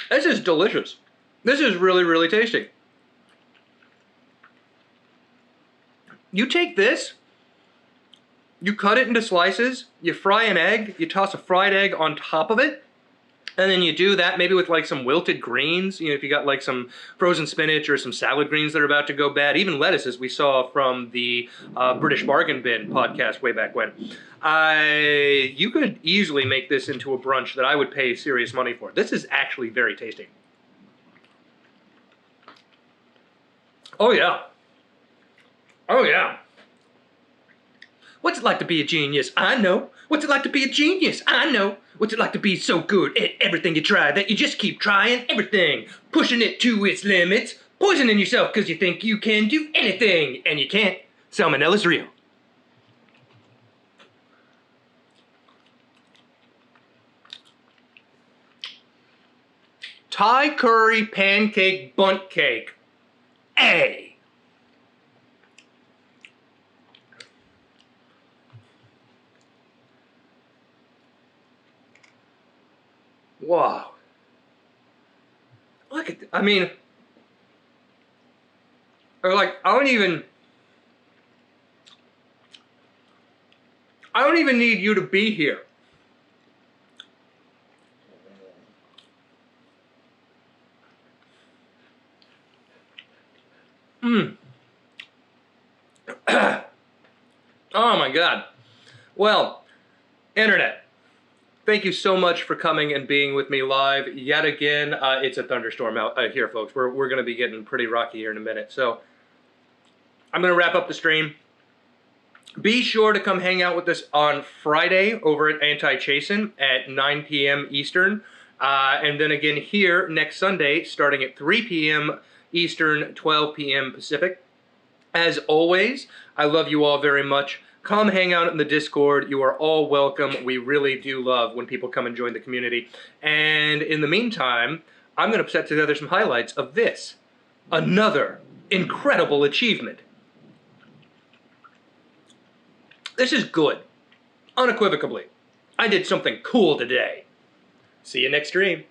This is delicious. This is really, really tasty. You take this, you cut it into slices, you fry an egg, you toss a fried egg on top of it, and then you do that maybe with like some wilted greens, you know, if you got like some frozen spinach or some salad greens that are about to go bad, even lettuce, as we saw from the British Bargain Bin podcast way back when. You could easily make this into a brunch that I would pay serious money for. This is actually very tasty. Oh yeah. Oh yeah. What's it like to be a genius? I know. What's it like to be a genius? I know. What's it like to be so good at everything you try that you just keep trying everything, pushing it to its limits, poisoning yourself because you think you can do anything, and you can't. Salmonella's real. Thai curry pancake bundt cake. A. Wow. Look at, I mean, or like, I don't even need you to be here. Oh my God. Well, Internet, thank you so much for coming and being with me live yet again. It's a thunderstorm out here, folks. We're going to be getting pretty rocky here in a minute. So I'm going to wrap up the stream. Be sure to come hang out with us on Friday over at Anti-Chasen at 9 p.m. Eastern. And then again here next Sunday starting at 3 p.m. Eastern, 12 p.m. Pacific. As always, I love you all very much. Come hang out in the Discord. You are all welcome. We really do love when people come and join the community. And in the meantime, I'm going to put together some highlights of this. Another incredible achievement. This is good. Unequivocally. I did something cool today. See you next stream.